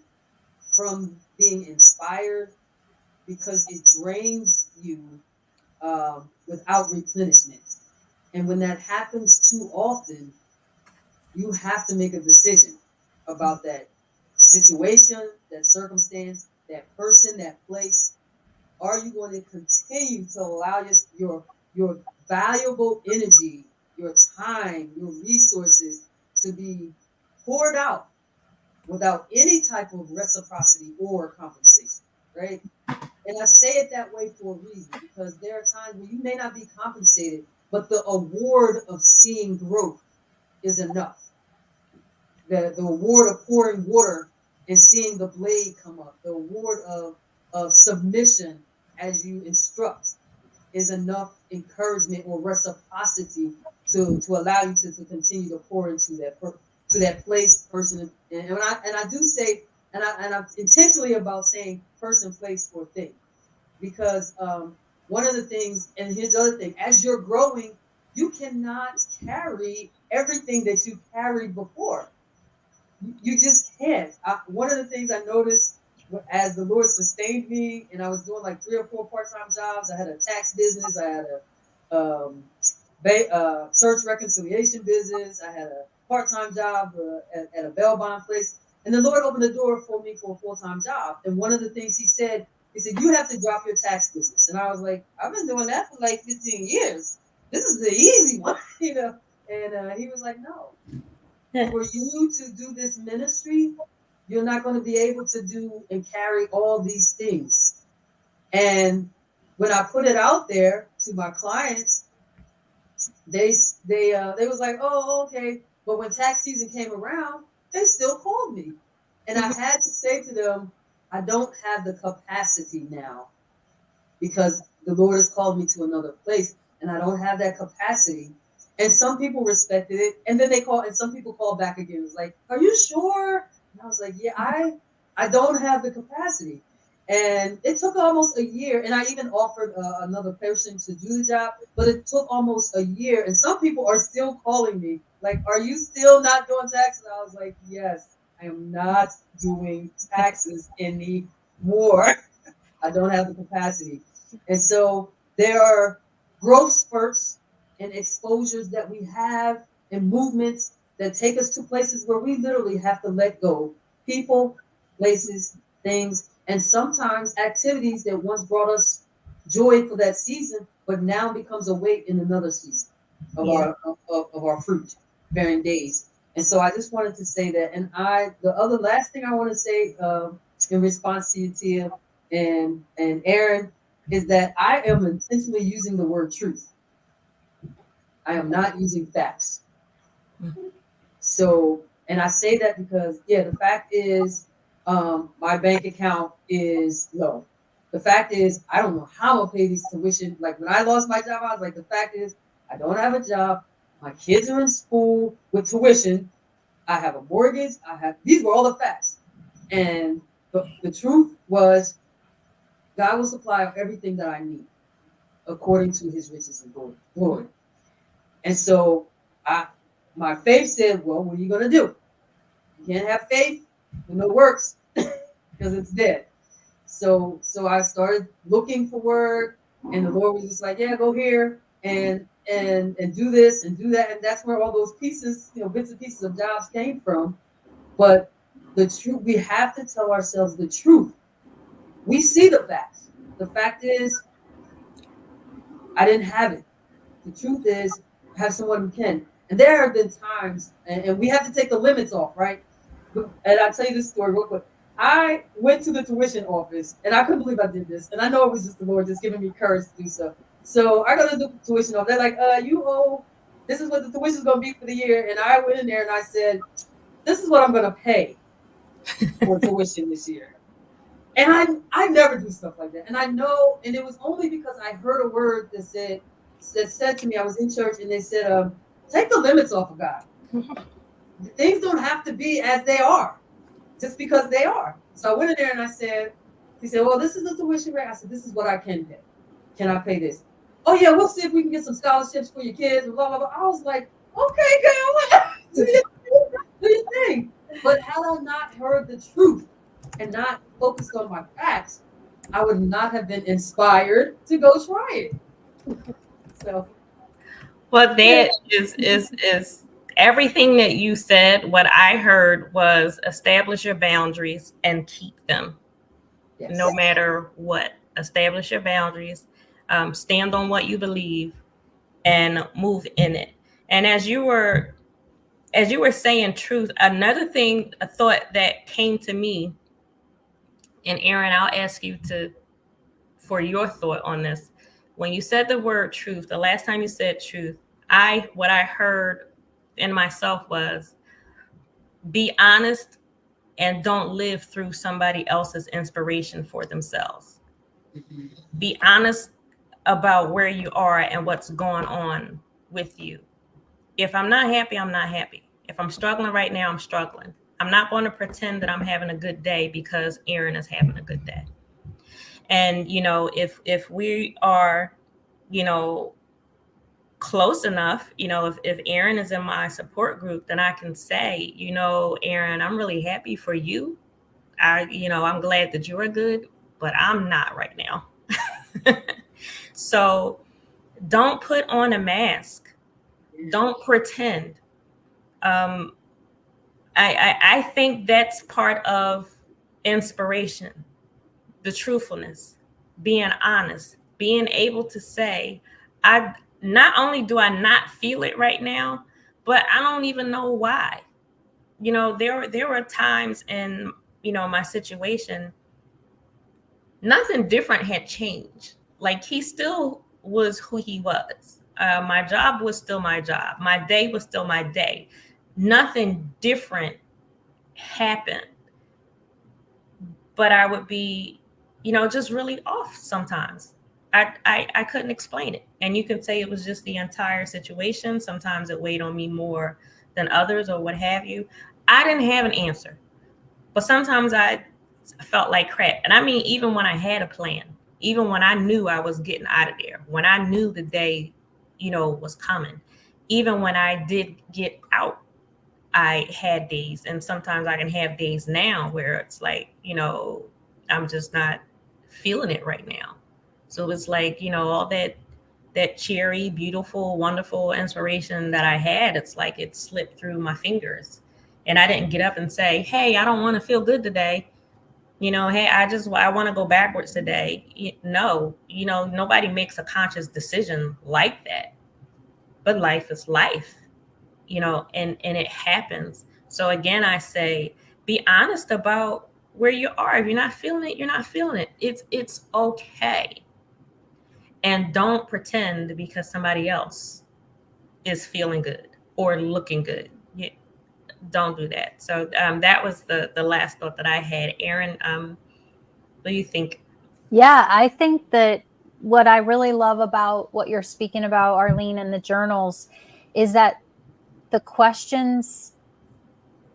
from being inspired because it drains you without replenishment. And when that happens too often, you have to make a decision about that situation, that circumstance, that person, that place. Are you going to continue to allow your valuable energy, your time, your resources to be poured out without any type of reciprocity or compensation, right? And I say it that way for a reason, because there are times where you may not be compensated, but the award of seeing growth is enough. The award of pouring water and seeing the blade come up, the award of submission as you instruct is enough encouragement or reciprocity to allow you to continue to pour into that place, person. And I do say, and I'm intentionally about saying person, place, or thing, because one of the things, and here's the other thing, as you're growing, you cannot carry everything that you carried before. You just can't. One of the things I noticed as the Lord sustained me, and I was doing like 3 or 4 part-time jobs. I had a tax business. I had a church reconciliation business. I had a part-time job at a bail bond place. And the Lord opened the door for me for a full-time job. And one of the things He said, you have to drop your tax business. And I was like, I've been doing that for like 15 years. This is the easy one, you know. And He was like, no. For you to do this ministry, you're not going to be able to do and carry all these things. And when I put it out there to my clients, they was like, oh, okay. But when tax season came around, they still called me. And I had to say to them, I don't have the capacity now, because the Lord has called me to another place and I don't have that capacity. And some people respected it. And then and some people called back again. It was like, are you sure? And I was like, yeah, I don't have the capacity. And it took almost a year. And I even offered another person to do the job, but it took almost a year. And some people are still calling me like, are you still not doing taxes? I was like, yes, I am not doing taxes anymore. I don't have the capacity. And so there are growth spurts and exposures that we have and movements that take us to places where we literally have to let go. People, places, things, and sometimes activities that once brought us joy for that season, but now becomes a weight in another season of our fruit bearing days. And so I just wanted to say that. And the last thing I want to say in response to you, Tia and Erin, is that I am intentionally using the word truth. I am not using facts. So, and I say that because, the fact is, my bank account is low. The fact is, I don't know how I'll pay these tuition. Like when I lost my job, I was like, the fact is, I don't have a job. My kids are in school with tuition. I have a mortgage. These were all the facts. And the truth was, God will supply everything that I need according to His riches and glory. And so my faith said, well, what are you going to do? You can't have faith with no works because it's dead. So I started looking for work, and the Lord was just like, yeah, go here and do this and do that. And that's where all those pieces, bits and pieces of jobs came from. But the truth, we have to tell ourselves the truth. We see the facts. The fact is, I didn't have it. The truth is, I have someone who can. And there have been times, and we have to take the limits off, right? And I'll tell you this story real quick. I went to the tuition office, and I couldn't believe I did this. And I know it was just the Lord just giving me courage to do so. So I go to the tuition office. They're like, you owe, this is what the tuition is going to be for the year. And I went in there and I said, this is what I'm going to pay for tuition this year. And I never do stuff like that. And I know, and it was only because I heard a word that said to me, I was in church and they said, take the limits off of God. Things don't have to be as they are, just because they are. So I went in there and he said, well, this is the tuition rate. I said, this is what I can pay. Can I pay this? Oh yeah, we'll see if we can get some scholarships for your kids, blah, blah, blah. I was like, okay, girl, do your thing. But had I not heard the truth and not focused on my facts, I would not have been inspired to go try it. So, well, that is everything that you said. What I heard was establish your boundaries and keep them, yes. No matter what. Establish your boundaries, stand on what you believe, and move in it. And as you were saying truth, another thing, a thought that came to me, and Erin, I'll ask you for your thought on this. When you said the word truth, the last time you said truth, what I heard in myself was be honest and don't live through somebody else's inspiration for themselves. Mm-hmm. Be honest about where you are and what's going on with you. If I'm not happy, I'm not happy. If I'm struggling right now, I'm struggling. I'm not going to pretend that I'm having a good day because Erin is having a good day. And, if we are, close enough, if Erin is in my support group, then I can say, Erin, I'm really happy for you. I'm glad that you're good, but I'm not right now. So don't put on a mask. Don't pretend. I think that's part of inspiration, the truthfulness, being honest, being able to say, not only do I not feel it right now, but I don't even know why. There were times in, my situation, nothing different had changed. Like he still was who he was. My job was still my job. My day was still my day. Nothing different happened. But I would be, just really off sometimes. I couldn't explain it. And you can say it was just the entire situation. Sometimes it weighed on me more than others or what have you. I didn't have an answer. But sometimes I felt like crap. And I mean, even when I had a plan, even when I knew I was getting out of there, when I knew the day, was coming, even when I did get out, I had days. And sometimes I can have days now where it's like, I'm just not feeling it right now. So it's like, all that cheery, beautiful, wonderful inspiration that I had, it's like it slipped through my fingers. And I didn't get up and say, hey, I don't want to feel good today. Hey, I want to go backwards today. No, nobody makes a conscious decision like that. But life is life, and it happens. So again, I say, be honest about where you are. If you're not feeling it, you're not feeling it. It's okay. And don't pretend because somebody else is feeling good or looking good. Don't do that. So that was the last thought that I had. Erin, what do you think? Yeah, I think that what I really love about what you're speaking about, Arleen, and the journals is that the questions,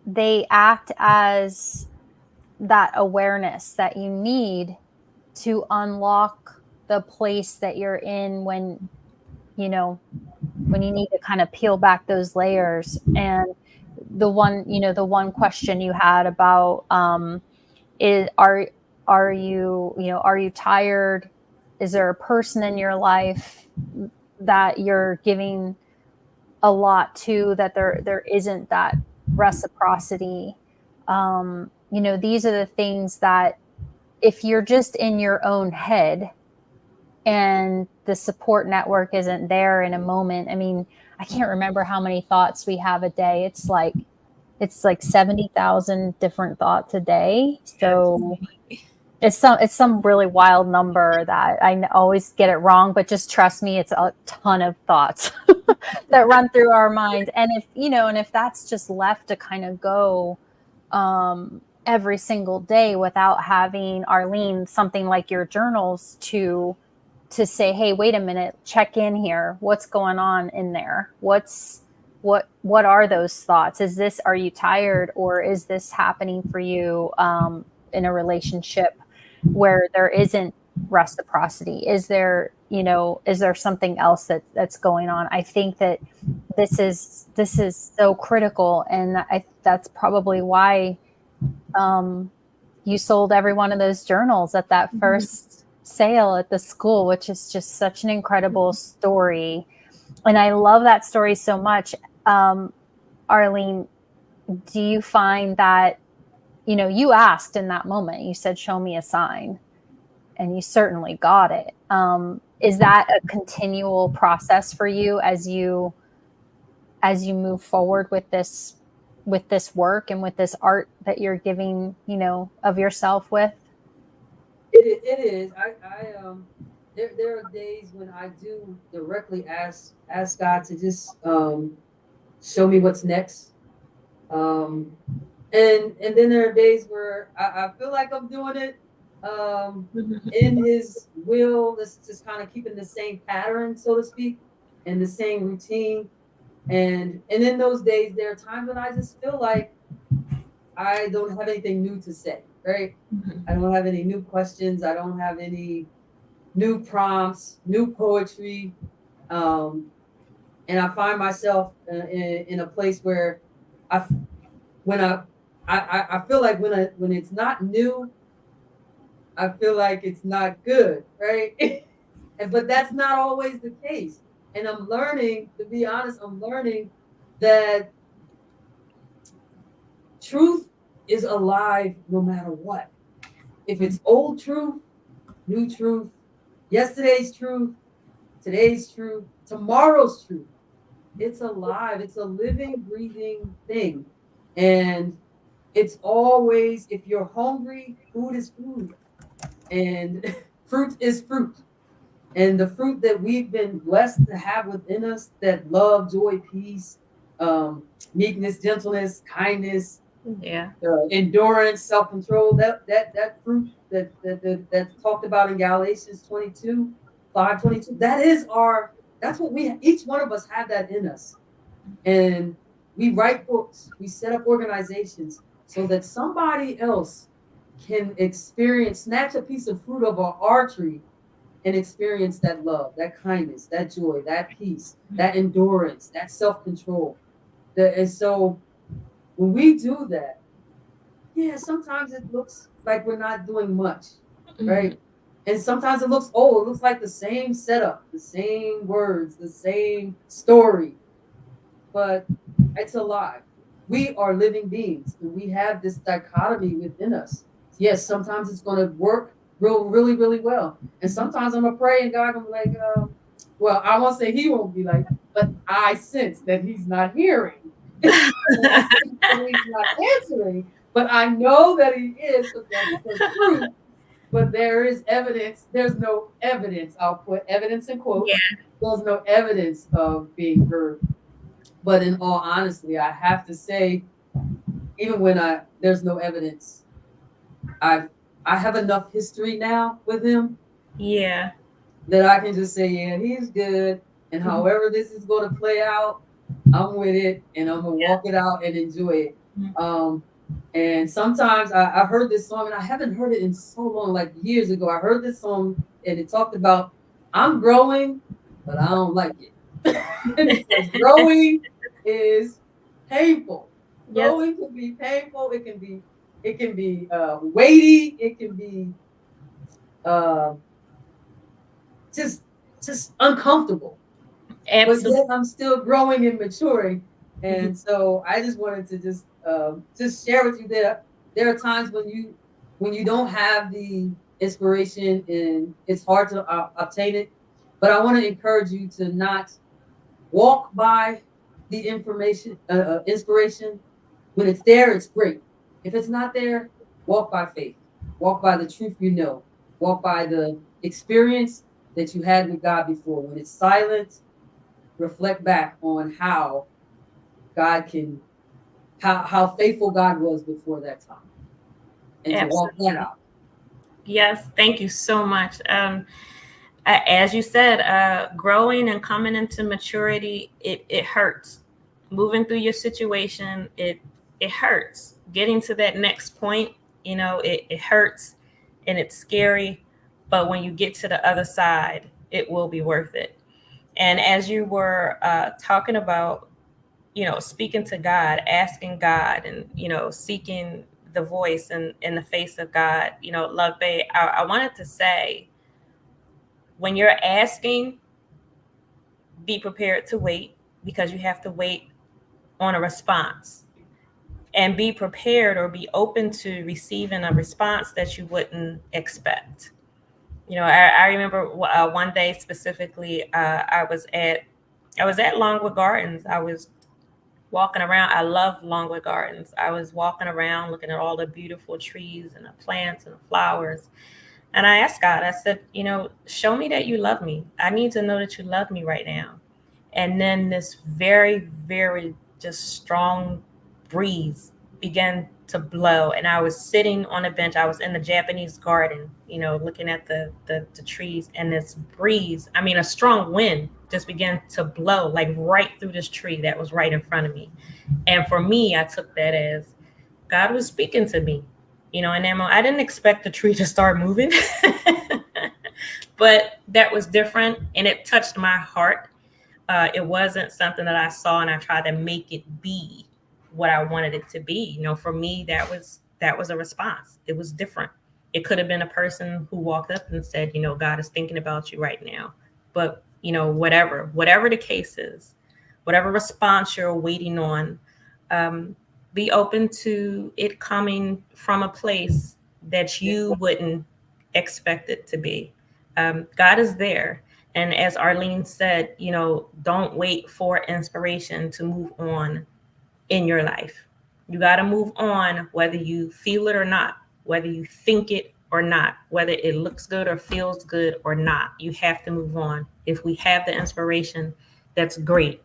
they act as that awareness that you need to unlock the place that you're in when you need to kind of peel back those layers. And the one question you had about are you tired? Is there a person in your life that you're giving a lot to, that there isn't that reciprocity? These are the things that if you're just in your own head and the support network isn't there in a moment. I mean, I can't remember how many thoughts we have a day. It's like 70,000 different thoughts a day. So it's some really wild number that I always get it wrong, but just trust me, it's a ton of thoughts. that run through our mind. And if that's just left to kind of go every single day without having, Arleen, something like your journals to say, hey, wait a minute, check in here. What's going on in there? What are those thoughts? Are you tired, or is this happening for you in a relationship where there isn't reciprocity? Is there something else that's going on? I think that this is so critical, and that's probably why you sold every one of those journals at that first sale at the school, which is just such an incredible story. And I love that story so much. Arleen, do you find that, you asked in that moment, you said, show me a sign, and you certainly got it. Is that a continual process for you as you move forward with this work and with this art that you're giving, of yourself with? It is. There are days when I do directly ask God to just show me what's next. And then there are days where I feel like I'm doing it in His will. That's just kind of keeping the same pattern, so to speak, and the same routine. And in those days, there are times when I just feel like I don't have anything new to say, right? I don't have any new questions. I don't have any new prompts, new poetry. And I find myself in a place where I feel like when it's not new, I feel like it's not good, right? But that's not always the case. And I'm learning, to be honest, that truth is alive no matter what. If it's old truth, new truth, yesterday's truth, today's truth, tomorrow's truth, it's alive. It's a living, breathing thing. And it's always, if you're hungry, food is food. And fruit is fruit. And the fruit that we've been blessed to have within us, that love, joy, peace, meekness, gentleness, kindness, endurance, self-control, that fruit that's talked about in Galatians 5:22, that's what each one of us have that in us. And we write books, we set up organizations so that somebody else can snatch a piece of fruit of our tree and experience that love, that kindness, that joy, that peace, that endurance, that self-control. And so when we do that, sometimes it looks like we're not doing much, right? And sometimes it looks old. It looks like the same setup, the same words, the same story, but it's alive. We are living beings, and we have this dichotomy within us. Yes, sometimes it's going to work really, really well. And sometimes I'm going to pray and God will be like, I won't say He won't be like, but I sense that He's not hearing. He's not answering, but I know that He is, because that's the truth. But there is evidence. There's no evidence. I'll put evidence in quotes. Yeah. There's no evidence of being heard. But in all honesty, I have to say, even when there's no evidence, I have enough history now with Him. Yeah. That I can just say, yeah, He's good. And however this is going to play out, I'm with it, and I'm going to walk it out and enjoy it. And sometimes I heard this song, and I haven't heard it in so long, like years ago. I heard this song, and it talked about, I'm growing, but I don't like it. Because growing is painful. Yes. Growing can be painful. It can be weighty. It can be just uncomfortable. Absolutely. But yet I'm still growing and maturing. And so I just wanted to just share with you that there are times when you don't have the inspiration and it's hard to obtain it. But I want to encourage you to not walk by the inspiration. When it's there, it's great. If it's not there, walk by faith. Walk by the truth you know. Walk by the experience that you had with God before. When it's silent, reflect back on how God can, how faithful God was before that time, and to walk that out. Yes, thank you so much. As you said, growing and coming into maturity, it hurts. Moving through your situation, it hurts. Getting to that next point, it hurts and it's scary. But when you get to the other side, it will be worth it. And as you were talking about, speaking to God, asking God, and, seeking the voice and in the face of God, Love Bay, I wanted to say, when you're asking, be prepared to wait, because you have to wait on a response, and be prepared or be open to receiving a response that you wouldn't expect. I remember one day specifically, I was at Longwood Gardens. I was walking around. I love Longwood Gardens. I was walking around looking at all the beautiful trees and the plants and the flowers. And I asked God, I said, show me that you love me. I need to know that you love me right now. And then this very, very just strong breeze began to blow. And I was sitting on a bench. I was in the Japanese garden, looking at the trees, and this breeze, a strong wind just began to blow like right through this tree that was right in front of me. And for me, I took that as God was speaking to me. And then I didn't expect the tree to start moving, but that was different, and it touched my heart. It wasn't something that I saw and I tried to make it be what I wanted it to be. For me, that was a response. It was different. It could have been a person who walked up and said, God is thinking about you right now. But, whatever the case is, whatever response you're waiting on, be open to it coming from a place that you wouldn't expect it to be. God is there. And as Arleen said, don't wait for inspiration to move on in your life. You got to move on, whether you feel it or not, whether you think it or not, whether it looks good or feels good or not. You have to move on. If we have the inspiration, that's great.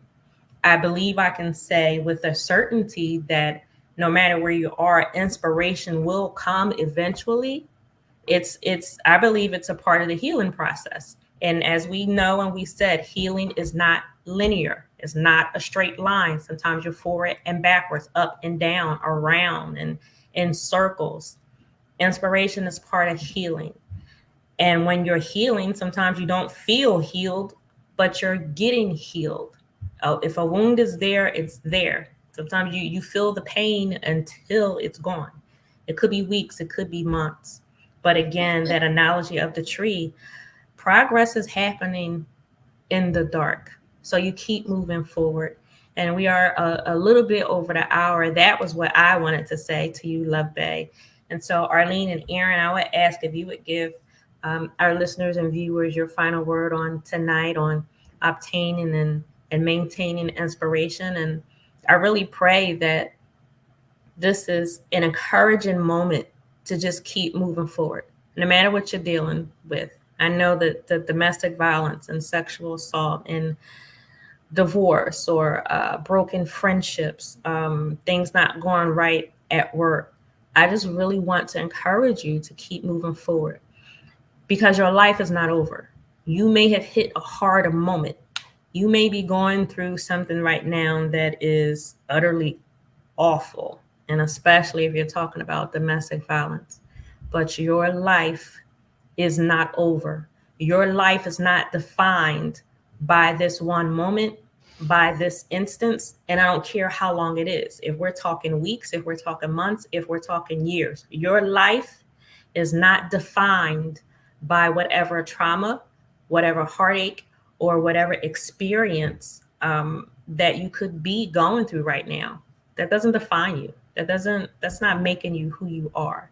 I believe I can say with a certainty that no matter where you are, inspiration will come eventually. I believe it's a part of the healing process. And as we know, and we said, healing is not linear. It's not a straight line. Sometimes you're forward and backwards, up and down, around, and in circles. Inspiration is part of healing. And when you're healing, sometimes you don't feel healed, but you're getting healed. If a wound is there, it's there. Sometimes you feel the pain until it's gone. It could be weeks, it could be months. But again, that analogy of the tree, progress is happening in the dark. So you keep moving forward. And we are a little bit over the hour. That was what I wanted to say to you, Love Bay. And so Arleen and Erin, I would ask if you would give our listeners and viewers your final word on tonight on obtaining and maintaining inspiration. And I really pray that this is an encouraging moment to just keep moving forward, no matter what you're dealing with. I know that the domestic violence and sexual assault and divorce or broken friendships, things not going right at work. I just really want to encourage you to keep moving forward, because your life is not over. You may have hit a hard moment. You may be going through something right now that is utterly awful, and especially if you're talking about domestic violence. But your life is not over. Your life is not defined by this one moment, by this instance, and I don't care how long it is. If we're talking weeks, if we're talking months, if we're talking years, your life is not defined by whatever trauma, whatever heartache, or whatever experience that you could be going through right now. That doesn't define you. That's not making you who you are.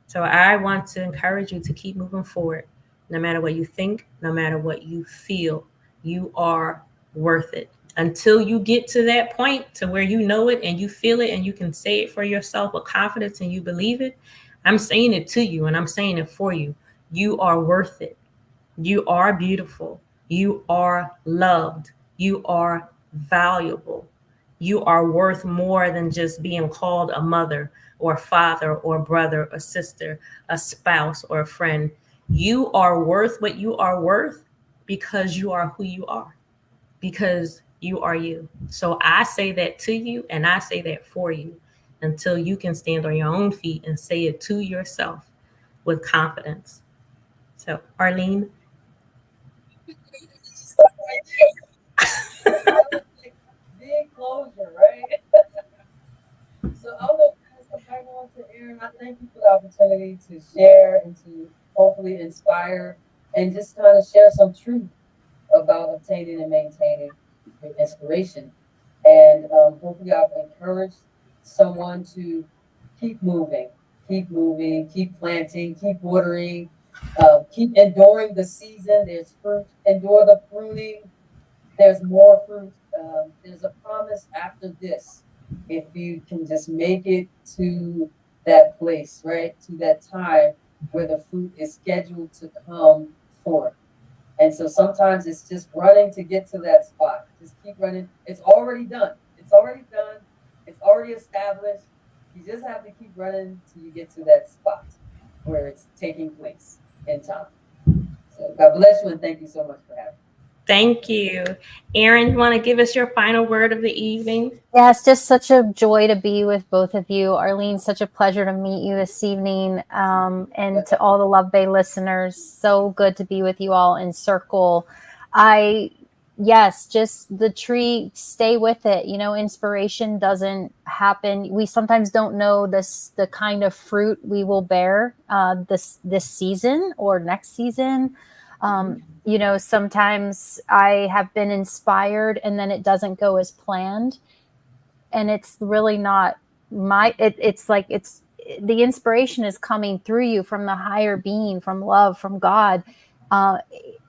So I want to encourage you to keep moving forward. No matter what you think, no matter what you feel, you are worth it. Until you get to that point to where you know it and you feel it and you can say it for yourself with confidence and you believe it, I'm saying it to you and I'm saying it for you. You are worth it. You are beautiful. You are loved. You are valuable. You are worth more than just being called a mother or a father or a brother, a sister, a spouse, or a friend. You are worth what you are worth because you are who you are, because you are you. So I say that to you and I say that for you until you can stand on your own feet and say it to yourself with confidence. So, Arleen. Big closure, right? So I'm going to pass the back on to Erin. I thank you for the opportunity to share and to hopefully inspire and just kind of share some truth about obtaining and maintaining your inspiration. And hopefully I've encouraged someone to keep moving, keep planting, keep watering, keep enduring the season. There's fruit, endure the pruning. There's more fruit. There's a promise after this. If you can just make it to that place, right? To that time where the fruit is scheduled to come forth. And so sometimes it's just running to get to that spot. Just keep running. It's already done. It's already done. It's already established. You just have to keep running till you get to that spot where it's taking place in time. So God bless you and thank you so much for having me. Thank you. Erin, you want to give us your final word of the evening? Yeah, it's just such a joy to be with both of you. Arleen, such a pleasure to meet you this evening. And to all the Love Bay listeners, so good to be with you all in circle. Just the tree, stay with it. You know, inspiration doesn't happen. We sometimes don't know the kind of fruit we will bear this season or next season. You know, sometimes I have been inspired and then it doesn't go as planned. And it's really not it's like the inspiration is coming through you from the higher being, from love, from God.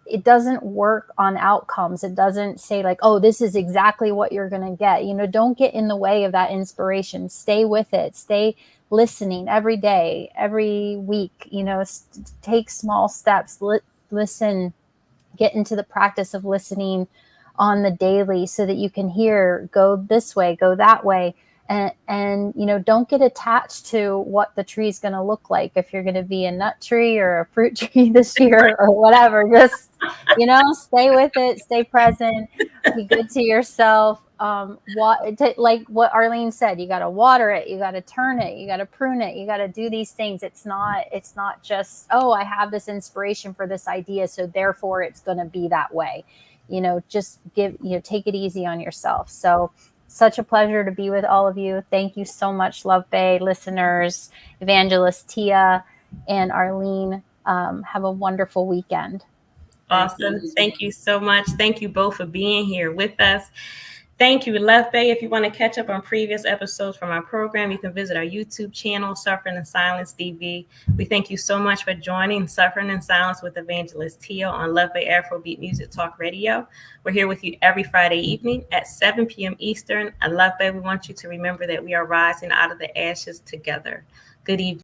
It doesn't work on outcomes. It doesn't say like, oh, this is exactly what you're going to get. You know, don't get in the way of that inspiration. Stay with it. Stay listening every day, every week, you know, take small steps, listen, get into the practice of listening on the daily so that you can hear, go this way, go that way. And you know, don't get attached to what the tree is going to look like. If you're going to be a nut tree or a fruit tree this year or whatever, just, you know, stay with it, stay present, be good to yourself. Like what Arleen said, you got to water it, you got to turn it, you got to prune it, you got to do these things. It's not just, oh, I have this inspiration for this idea, so therefore it's going to be that way. You know, just take it easy on yourself. So such a pleasure to be with all of you. Thank you so much, Love Bay listeners, Evangelist Tia and Arleen. Have a wonderful weekend. Awesome. Thank you so much. Thank you both for being here with us. Thank you, Love Bay. If you want to catch up on previous episodes from our program, you can visit our YouTube channel, Suffering in Silence TV. We thank you so much for joining Suffering in Silence with Evangelist Tia on Love Bay Afrobeat Music Talk Radio. We're here with you every Friday evening at 7 p.m. Eastern. And Love Bay, we want you to remember that we are rising out of the ashes together. Good evening.